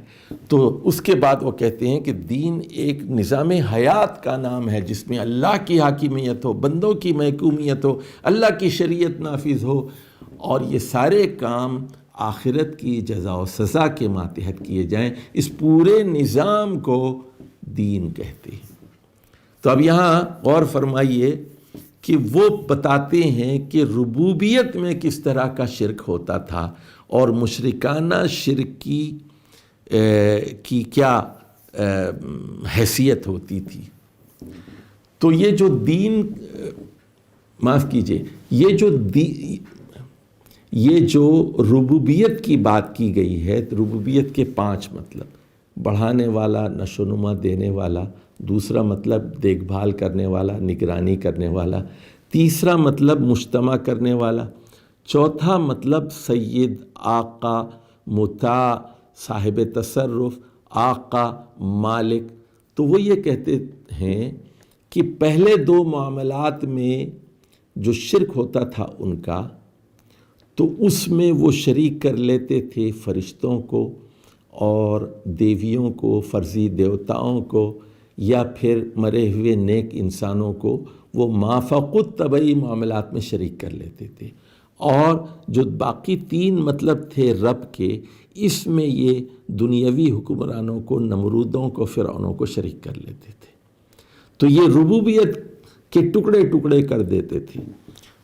تو اس کے بعد وہ کہتے ہیں کہ دین ایک نظام حیات کا نام ہے جس میں اللہ کی حاکمیت ہو، بندوں کی محکومیت ہو، اللہ کی شریعت نافذ ہو، اور یہ سارے کام آخرت کی جزا و سزا کے ماتحت کیے جائیں۔ اس پورے نظام کو دین کہتے ہیں۔ تو اب یہاں غور فرمائیے کہ وہ بتاتے ہیں کہ ربوبیت میں کس طرح کا شرک ہوتا تھا اور مشرکانہ شرک کی کیا حیثیت ہوتی تھی۔ تو یہ جو دین، معاف کیجئے، یہ جو ربوبیت کی بات کی گئی ہے، ربوبیت کے 5 مطلب: بڑھانے والا، نشو و نما دینے والا، دوسرا مطلب دیکھ بھال کرنے والا، نگرانی کرنے والا، تیسرا مطلب مجتمع کرنے والا، چوتھا مطلب سید، آقا، مطاع، صاحب تصرف، آقا، مالک۔ تو وہ یہ کہتے ہیں کہ پہلے 2 معاملات میں جو شرک ہوتا تھا ان کا، تو اس میں وہ شریک کر لیتے تھے فرشتوں کو اور دیویوں کو، فرضی دیوتاؤں کو، یا پھر مرے ہوئے نیک انسانوں کو، وہ مافوق الطبعی معاملات میں شریک کر لیتے تھے، اور جو باقی 3 مطلب تھے رب کے، اس میں یہ دنیاوی حکمرانوں کو، نمرودوں کو، فرعونوں کو شریک کر لیتے تھے۔ تو یہ ربوبیت کے ٹکڑے ٹکڑے کر دیتے تھے۔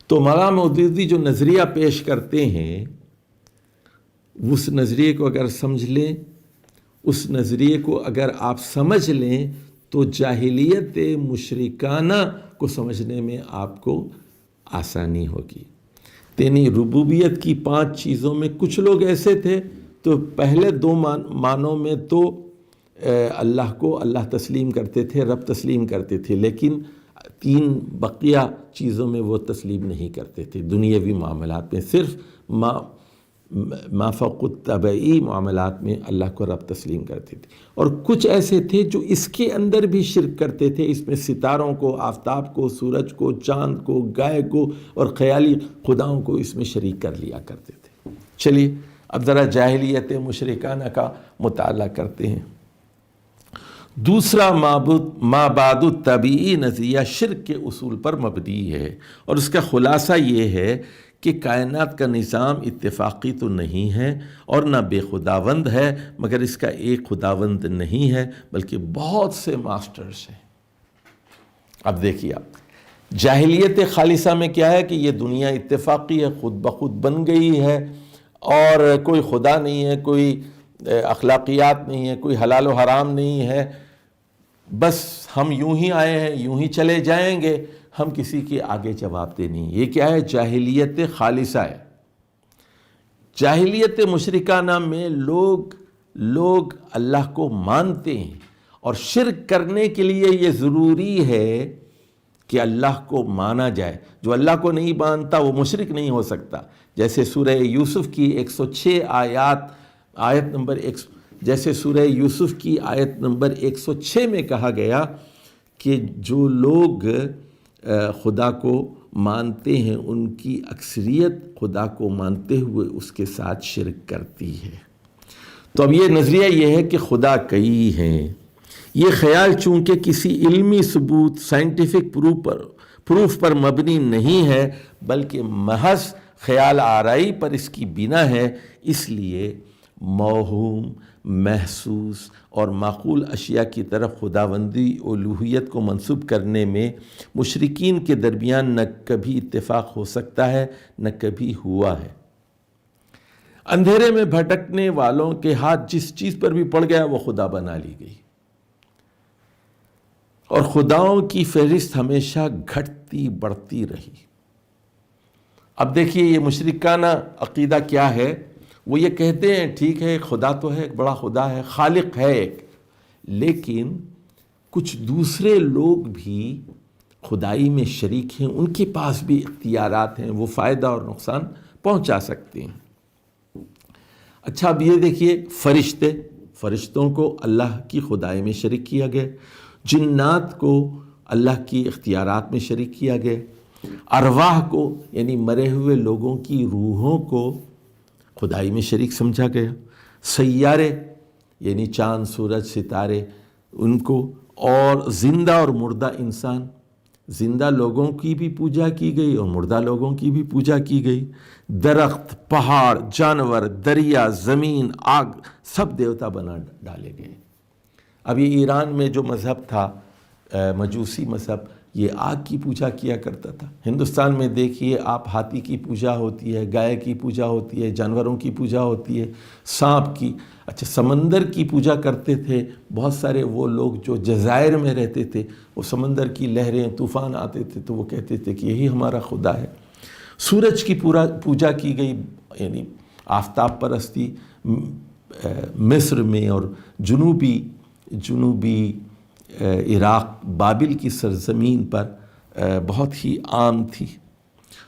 تو مولانا مودودی جو نظریہ پیش کرتے ہیں، اس نظریے کو اگر سمجھ لیں، اس نظریے کو اگر آپ سمجھ لیں تو جاہلیت مشرکانہ کو سمجھنے میں آپ کو آسانی ہوگی۔ یعنی ربوبیت کی 5 چیزوں میں کچھ لوگ ایسے تھے تو پہلے 2 معنوں میں تو اللہ کو اللہ تسلیم کرتے تھے، رب تسلیم کرتے تھے، لیکن 3 بقیہ چیزوں میں وہ تسلیم نہیں کرتے تھے۔ دنیاوی معاملات میں صرف مافوق الطبعی معاملات میں اللہ کو رب تسلیم کرتے تھے، اور کچھ ایسے تھے جو اس کے اندر بھی شرک کرتے تھے، اس میں ستاروں کو، آفتاب کو، سورج کو، چاند کو، گائے کو اور خیالی خداؤں کو اس میں شریک کر لیا کرتے تھے۔ چلیے اب ذرا جاہلیت مشرکانہ کا مطالعہ کرتے ہیں۔ دوسرا مابعد الطبیعی نظریہ شرک کے اصول پر مبنی ہے، اور اس کا خلاصہ یہ ہے کہ کائنات کا نظام اتفاقی تو نہیں ہے اور نہ بے خداوند ہے، مگر اس کا ایک خداوند نہیں ہے بلکہ بہت سے ماسٹرز ہیں۔ اب دیکھیے آپ، جاہلیت خالصہ میں کیا ہے کہ یہ دنیا اتفاقی ہے، خود بخود بن گئی ہے، اور کوئی خدا نہیں ہے، کوئی اخلاقیات نہیں ہے، کوئی حلال و حرام نہیں ہے، بس ہم یوں ہی آئے ہیں، یوں ہی چلے جائیں گے، ہم کسی کے آگے جواب دے نہیں۔ یہ کیا ہے؟ جاہلیت خالصہ ہے۔ جاہلیت مشرکانہ میں لوگ اللہ کو مانتے ہیں، اور شرک کرنے کے لیے یہ ضروری ہے کہ اللہ کو مانا جائے۔ جو اللہ کو نہیں مانتا وہ مشرک نہیں ہو سکتا۔ جیسے سورہ یوسف کی 106 آیت نمبر جیسے سورہ یوسف کی آیت نمبر 106 میں کہا گیا کہ جو لوگ خدا کو مانتے ہیں ان کی اکثریت خدا کو مانتے ہوئے اس کے ساتھ شرک کرتی ہے۔ تو اب یہ نظریہ یہ ہے کہ خدا کئی ہیں۔ یہ خیال چونکہ کسی علمی ثبوت، سائنٹیفک پروف پر مبنی نہیں ہے بلکہ محض خیال آرائی پر اس کی بنا ہے، اس لیے موہوم، محسوس اور معقول اشیاء کی طرف خداوندی الوہیت کو منسوب کرنے میں مشرکین کے درمیان نہ کبھی اتفاق ہو سکتا ہے نہ کبھی ہوا ہے۔ اندھیرے میں بھٹکنے والوں کے ہاتھ جس چیز پر بھی پڑ گیا وہ خدا بنا لی گئی، اور خداؤں کی فہرست ہمیشہ گھٹتی بڑھتی رہی۔ اب دیکھیے یہ مشرکانہ عقیدہ کیا ہے؟ وہ یہ کہتے ہیں ٹھیک ہے خدا تو ہے، ایک بڑا خدا ہے، خالق ہے ایک، لیکن کچھ دوسرے لوگ بھی خدائی میں شریک ہیں، ان کے پاس بھی اختیارات ہیں، وہ فائدہ اور نقصان پہنچا سکتے ہیں۔ اچھا اب یہ دیکھیے فرشتوں کو اللہ کی خدائی میں شریک کیا گیا، جنات کو اللہ کی اختیارات میں شریک کیا گیا، ارواح کو یعنی مرے ہوئے لوگوں کی روحوں کو خدائی میں شریک سمجھا گیا، سیارے یعنی چاند سورج ستارے ان کو، اور زندہ اور مردہ انسان، زندہ لوگوں کی بھی پوجا کی گئی اور مردہ لوگوں کی بھی پوجا کی گئی، درخت، پہاڑ، جانور، دریا، زمین، آگ، سب دیوتا بنا ڈالے گئے۔ اب یہ ایران میں جو مذہب تھا مجوسی مذہب، یہ آگ کی پوجا کیا کرتا تھا۔ ہندوستان میں دیکھیے آپ، ہاتھی کی پوجا ہوتی ہے، گائے کی پوجا ہوتی ہے، جانوروں کی پوجا ہوتی ہے، سانپ کی۔ اچھا سمندر کی پوجا کرتے تھے بہت سارے وہ لوگ جو جزائر میں رہتے تھے، وہ سمندر کی لہریں طوفان آتے تھے تو وہ کہتے تھے کہ یہی ہمارا خدا ہے۔ سورج کی پوجا کی گئی، یعنی آفتاب پرستی مصر میں اور جنوبی عراق بابل کی سرزمین پر بہت ہی عام تھی۔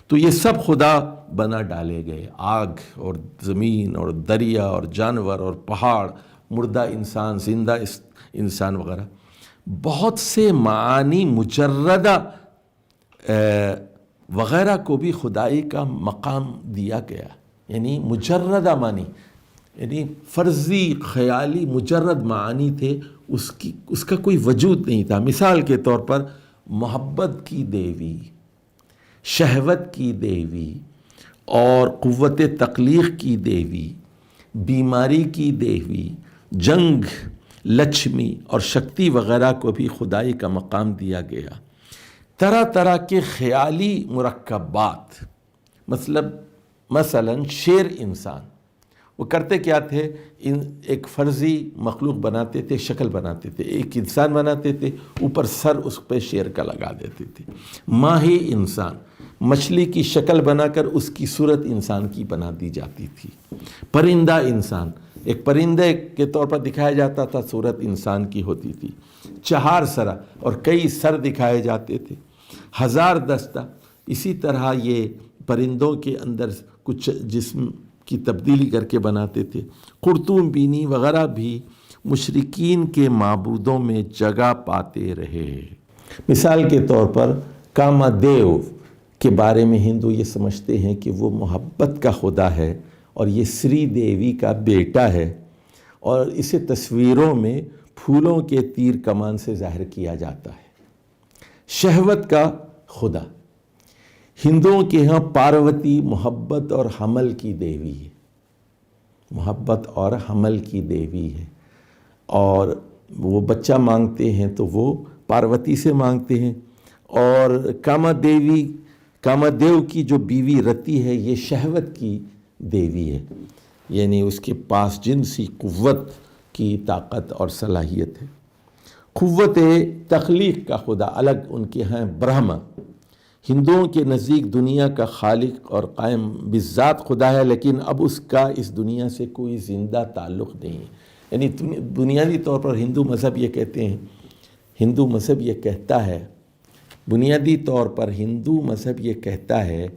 تو یہ سب خدا بنا ڈالے گئے، آگ اور زمین اور دریا اور جانور اور پہاڑ، مردہ انسان، زندہ انسان وغیرہ۔ بہت سے معانی مجردہ وغیرہ کو بھی خدائی کا مقام دیا گیا، یعنی مجردہ معنی، یعنی فرضی خیالی مجرد معانی تھے، اس کا کوئی وجود نہیں تھا۔ مثال کے طور پر محبت کی دیوی، شہوت کی دیوی اور قوت تخلیق کی دیوی، بیماری کی دیوی، جنگ، لچھمی اور شکتی وغیرہ کو بھی خدائی کا مقام دیا گیا۔ طرح طرح کے خیالی مرکبات، مثلا شیر انسان، وہ کرتے کیا تھے؟ ایک فرضی مخلوق بناتے تھے، شکل بناتے تھے، ایک انسان بناتے تھے، اوپر سر اس پہ شیر کا لگا دیتے تھے۔ ماہی انسان، مچھلی کی شکل بنا کر اس کی صورت انسان کی بنا دی جاتی تھی۔ پرندہ انسان، ایک پرندے کے طور پر دکھایا جاتا تھا، صورت انسان کی ہوتی تھی۔ چہار سرا اور کئی سر دکھائے جاتے تھے۔ ہزار دستہ، اسی طرح یہ پرندوں کے اندر کچھ جسم کی تبدیلی کر کے بناتے تھے۔ قرطوم بینی وغیرہ بھی مشرکین کے معبودوں میں جگہ پاتے رہے۔ مثال کے طور پر کامادیو کے بارے میں ہندو یہ سمجھتے ہیں کہ وہ محبت کا خدا ہے اور یہ سری دیوی کا بیٹا ہے، اور اسے تصویروں میں پھولوں کے تیر کمان سے ظاہر کیا جاتا ہے۔ شہوت کا خدا، ہندوؤں کے ہاں پاروتی محبت اور حمل کی دیوی ہے، محبت اور حمل کی دیوی ہے، اور وہ بچہ مانگتے ہیں تو وہ پاروتی سے مانگتے ہیں۔ اور کامادیو کی جو بیوی رتی ہے، یہ شہوت کی دیوی ہے، یعنی اس کے پاس جنسی قوت کی طاقت اور صلاحیت ہے۔ قوت تخلیق کا خدا الگ ان کے ہیں برہما، ہندوؤں کے نزدیک دنیا کا خالق اور قائم بذات خدا ہے، لیکن اب اس کا اس دنیا سے کوئی زندہ تعلق نہیں ہے۔ یعنی بنیادی طور پر ہندو مذہب یہ کہتے ہیں، ہندو مذہب یہ کہتا ہے، بنیادی طور پر ہندو مذہب یہ کہتا ہے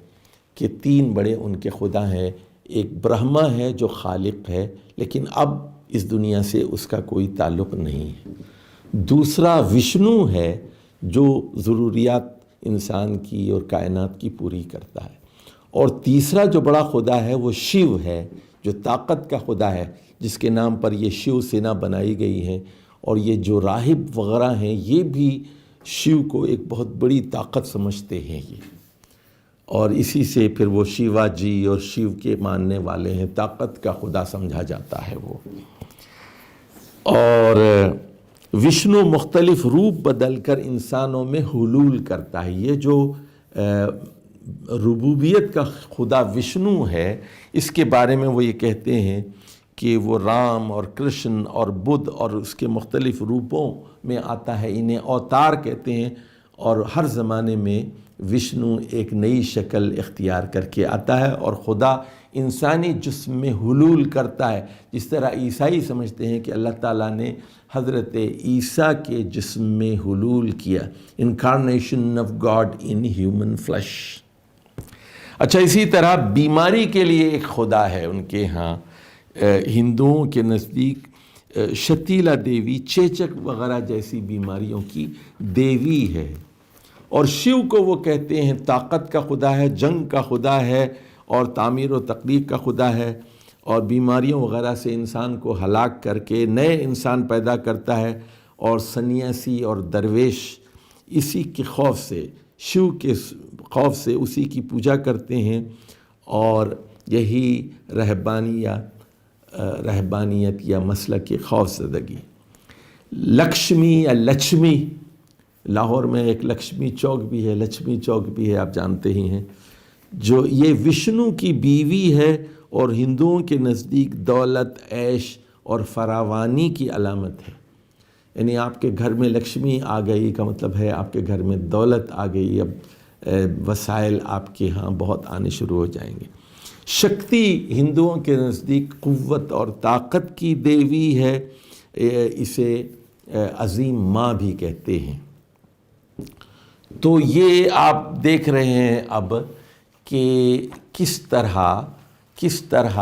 کہ تین بڑے ان کے خدا ہیں۔ ایک برہما ہے جو خالق ہے، لیکن اب اس دنیا سے اس کا کوئی تعلق نہیں ہے۔ دوسرا وشنو ہے جو ضروریات انسان کی اور کائنات کی پوری کرتا ہے، اور تیسرا جو بڑا خدا ہے وہ شیو ہے جو طاقت کا خدا ہے، جس کے نام پر یہ شیو سینا بنائی گئی ہے، اور یہ جو راہب وغیرہ ہیں یہ بھی شیو کو ایک بہت بڑی طاقت سمجھتے ہیں یہ، اور اسی سے پھر وہ شیوا جی اور شیو کے ماننے والے ہیں، طاقت کا خدا سمجھا جاتا ہے وہ۔ اور وشنو مختلف روپ بدل کر انسانوں میں حلول کرتا ہے۔ یہ جو ربوبیت کا خدا وشنو ہے، اس کے بارے میں وہ یہ کہتے ہیں کہ وہ رام اور کرشن اور بدھ اور اس کے مختلف روپوں میں آتا ہے، انہیں اوتار کہتے ہیں، اور ہر زمانے میں وشنو ایک نئی شکل اختیار کر کے آتا ہے، اور خدا انسانی جسم میں حلول کرتا ہے، جس طرح عیسائی سمجھتے ہیں کہ اللہ تعالیٰ نے حضرت عیسیٰ کے جسم میں حلول کیا، incarnation of God in human flesh. اچھا، اسی طرح بیماری کے لیے ایک خدا ہے ان کے ہاں، ہندوؤں کے نزدیک شتیلا دیوی چیچک وغیرہ جیسی بیماریوں کی دیوی ہے، اور شیو کو وہ کہتے ہیں طاقت کا خدا ہے، جنگ کا خدا ہے، اور تعمیر و تخلیق کا خدا ہے، اور بیماریوں وغیرہ سے انسان کو ہلاک کر کے نئے انسان پیدا کرتا ہے، اور سنیاسی اور درویش اسی کے خوف سے، شیو کے خوف سے اسی کی پوجا کرتے ہیں، اور یہی رہبانیت یا مسلک خوف زدگی۔ لکشمی یا لچمی، لاہور میں ایک لکشمی چوک بھی ہے، لچمی چوک بھی ہے، آپ جانتے ہی ہیں، جو یہ وشنو کی بیوی ہے اور ہندوؤں کے نزدیک دولت، عیش اور فراوانی کی علامت ہے۔ یعنی آپ کے گھر میں لکشمی آ گئی کا مطلب ہے آپ کے گھر میں دولت آ گئی، اب وسائل آپ کے ہاں بہت آنے شروع ہو جائیں گے۔ شکتی ہندوؤں کے نزدیک قوت اور طاقت کی دیوی ہے، اسے عظیم ماں بھی کہتے ہیں۔ تو یہ آپ دیکھ رہے ہیں اب کہ کس طرح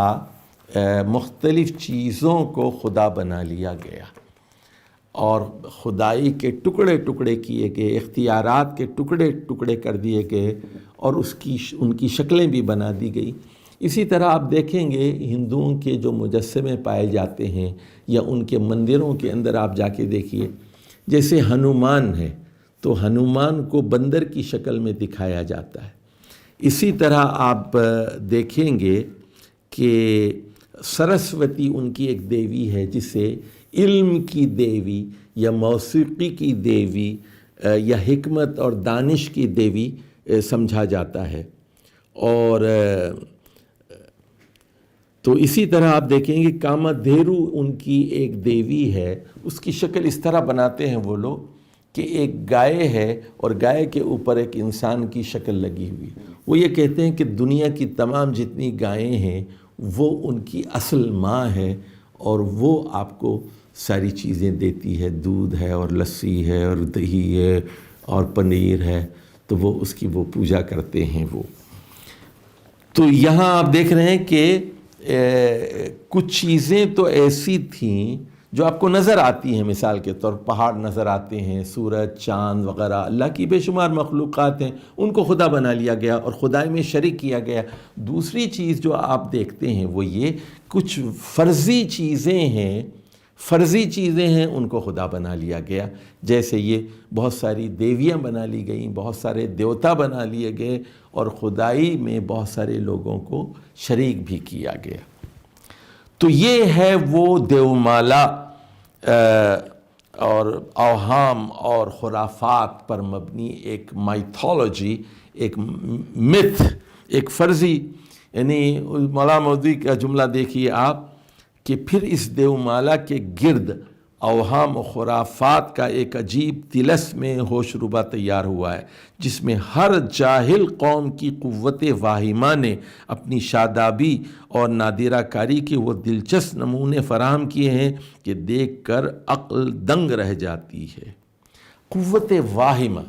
مختلف چیزوں کو خدا بنا لیا گیا، اور خدائی کے ٹکڑے ٹکڑے کیے گئے، اختیارات کے ٹکڑے ٹکڑے کر دیے گئے، اور ان کی شکلیں بھی بنا دی گئی۔ اسی طرح آپ دیکھیں گے ہندوؤں کے جو مجسمے پائے جاتے ہیں یا ان کے مندروں کے اندر آپ جا کے دیکھیے، جیسے ہنومان ہے تو ہنومان کو بندر کی شکل میں دکھایا جاتا ہے۔ اسی طرح آپ دیکھیں گے کہ سرسوتی ان کی ایک دیوی ہے جسے علم کی دیوی یا موسیقی کی دیوی یا حکمت اور دانش کی دیوی سمجھا جاتا ہے۔ اور تو اسی طرح آپ دیکھیں گے کامادھیرو ان کی ایک دیوی ہے، اس کی شکل اس طرح بناتے ہیں وہ لوگ کہ ایک گائے ہے اور گائے کے اوپر ایک انسان کی شکل لگی ہوئی۔ وہ یہ کہتے ہیں کہ دنیا کی تمام جتنی گائیں ہیں وہ ان کی اصل ماں ہے، اور وہ آپ کو ساری چیزیں دیتی ہے، دودھ ہے اور لسی ہے اور دہی ہے اور پنیر ہے، تو وہ اس کی وہ پوجا کرتے ہیں وہ۔ تو یہاں آپ دیکھ رہے ہیں کہ کچھ چیزیں تو ایسی تھیں جو آپ کو نظر آتی ہیں، مثال کے طور پہاڑ نظر آتے ہیں، سورج، چاند وغیرہ، اللہ کی بے شمار مخلوقات ہیں، ان کو خدا بنا لیا گیا اور خدائی میں شریک کیا گیا۔ دوسری چیز جو آپ دیکھتے ہیں وہ یہ کچھ فرضی چیزیں ہیں ان کو خدا بنا لیا گیا، جیسے یہ بہت ساری دیویاں بنا لی گئیں، بہت سارے دیوتا بنا لیے گئے، اور خدائی میں بہت سارے لوگوں کو شریک بھی کیا گیا۔ تو یہ ہے وہ دیومالا اور اوہام اور خرافات پر مبنی ایک مائتھولوجی، ایک متھ، ایک فرضی، یعنی مولا مودودی کا جملہ دیکھیے آپ کہ پھر اس دیومالا کے گرد اوہام و خرافات کا ایک عجیب طلسم ہوش ربا تیار ہوا ہے، جس میں ہر جاہل قوم کی قوت واہمہ نے اپنی شادابی اور نادرہ کاری کے وہ دلچسپ نمونے فراہم کیے ہیں کہ دیکھ کر عقل دنگ رہ جاتی ہے۔ قوت واہمہ،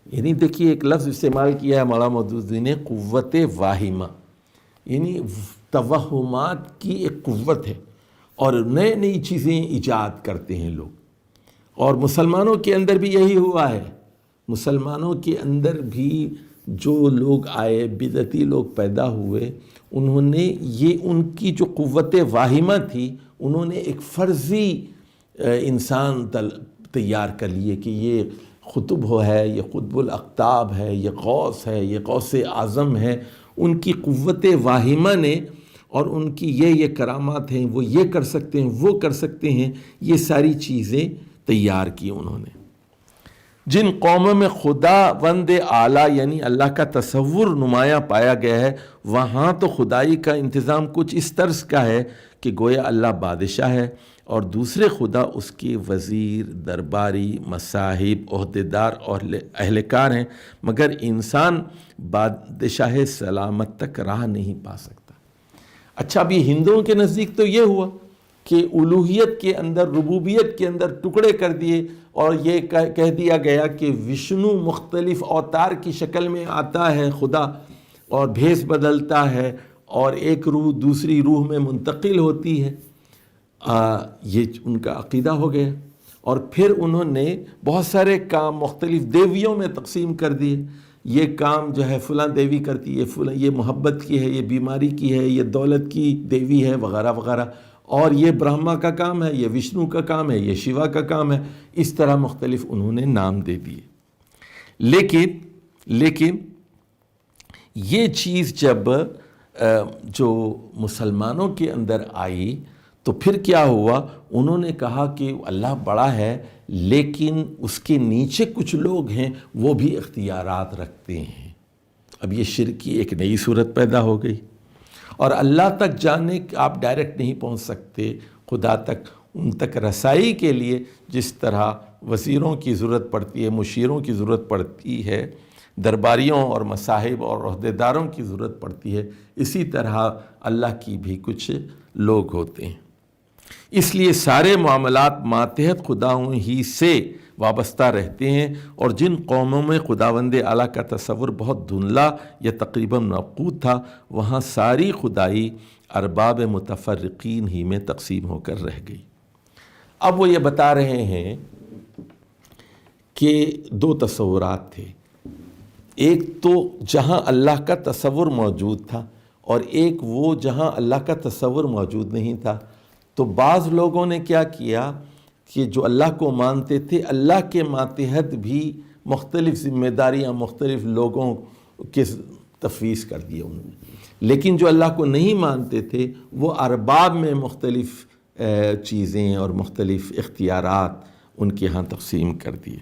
یعنی دیکھیے ایک لفظ استعمال کیا ہے مولانا مودودی نے، قوت واہمہ، یعنی توہمات کی ایک قوت ہے، اور نئی نئی چیزیں ایجاد کرتے ہیں لوگ۔ اور مسلمانوں کے اندر بھی یہی ہوا ہے، مسلمانوں کے اندر بھی جو لوگ آئے، بدعتی لوگ پیدا ہوئے، انہوں نے یہ ان کی جو قوت واہمہ تھی، انہوں نے ایک فرضی انسان تیار کر لیے کہ یہ قطب ہے، یہ قطب الاقطاب ہے، یہ غوث ہے، یہ غوث اعظم ہے۔ ان کی قوت واہمہ نے، اور ان کی یہ کرامات ہیں، وہ یہ کر سکتے ہیں، وہ کر سکتے ہیں، یہ ساری چیزیں تیار کی انہوں نے۔ جن قوموں میں خدا وند اعلیٰ یعنی اللہ کا تصور نمایاں پایا گیا ہے، وہاں تو خدائی کا انتظام کچھ اس طرز کا ہے کہ گویا اللہ بادشاہ ہے اور دوسرے خدا اس کے وزیر، درباری، مصاحب، عہدیدار اور اہلکار ہیں، مگر انسان بادشاہ سلامت تک راہ نہیں پا سکتا۔ اچھا، اب یہ ہندوؤں کے نزدیک تو یہ ہوا کہ الوہیت کے اندر، ربوبیت کے اندر ٹکڑے کر دیے، اور یہ کہہ دیا گیا کہ وشنو مختلف اوتار کی شکل میں آتا ہے خدا، اور بھیس بدلتا ہے، اور ایک روح دوسری روح میں منتقل ہوتی ہے، یہ ان کا عقیدہ ہو گیا۔ اور پھر انہوں نے بہت سارے کام مختلف دیویوں میں تقسیم کر دیے، یہ کام جو ہے فلاں دیوی کرتی ہے، فلاں یہ محبت کی ہے، یہ بیماری کی ہے، یہ دولت کی دیوی ہے وغیرہ وغیرہ، اور یہ برہما کا کام ہے، یہ وشنو کا کام ہے، یہ شیوا کا کام ہے۔ اس طرح مختلف انہوں نے نام دے دیے۔ لیکن یہ چیز جب جو مسلمانوں کے اندر آئی تو پھر کیا ہوا، انہوں نے کہا کہ اللہ بڑا ہے لیکن اس کے نیچے کچھ لوگ ہیں وہ بھی اختیارات رکھتے ہیں۔ اب یہ شرک کی ایک نئی صورت پیدا ہو گئی، اور اللہ تک جانے آپ ڈائریکٹ نہیں پہنچ سکتے، خدا تک ان تک رسائی کے لیے جس طرح وزیروں کی ضرورت پڑتی ہے، مشیروں کی ضرورت پڑتی ہے، درباریوں اور مصاحب اور عہدیداروں کی ضرورت پڑتی ہے، اسی طرح اللہ کی بھی کچھ لوگ ہوتے ہیں۔ اس لیے سارے معاملات ماتحت خداؤں ہی سے وابستہ رہتے ہیں، اور جن قوموں میں خداوند اعلیٰ کا تصور بہت دھندلا یا تقریباً مفقود تھا، وہاں ساری خدائی ارباب متفرقین ہی میں تقسیم ہو کر رہ گئی۔ اب وہ یہ بتا رہے ہیں کہ دو تصورات تھے، ایک تو جہاں اللہ کا تصور موجود تھا، اور ایک وہ جہاں اللہ کا تصور موجود نہیں تھا۔ تو بعض لوگوں نے کیا کیا کہ جو اللہ کو مانتے تھے، اللہ کے ماتحت بھی مختلف ذمہ داریاں مختلف لوگوں کے تفویض کر دیا انہوں نے، لیکن جو اللہ کو نہیں مانتے تھے وہ ارباب میں مختلف چیزیں اور مختلف اختیارات ان کے ہاں تقسیم کر دیے۔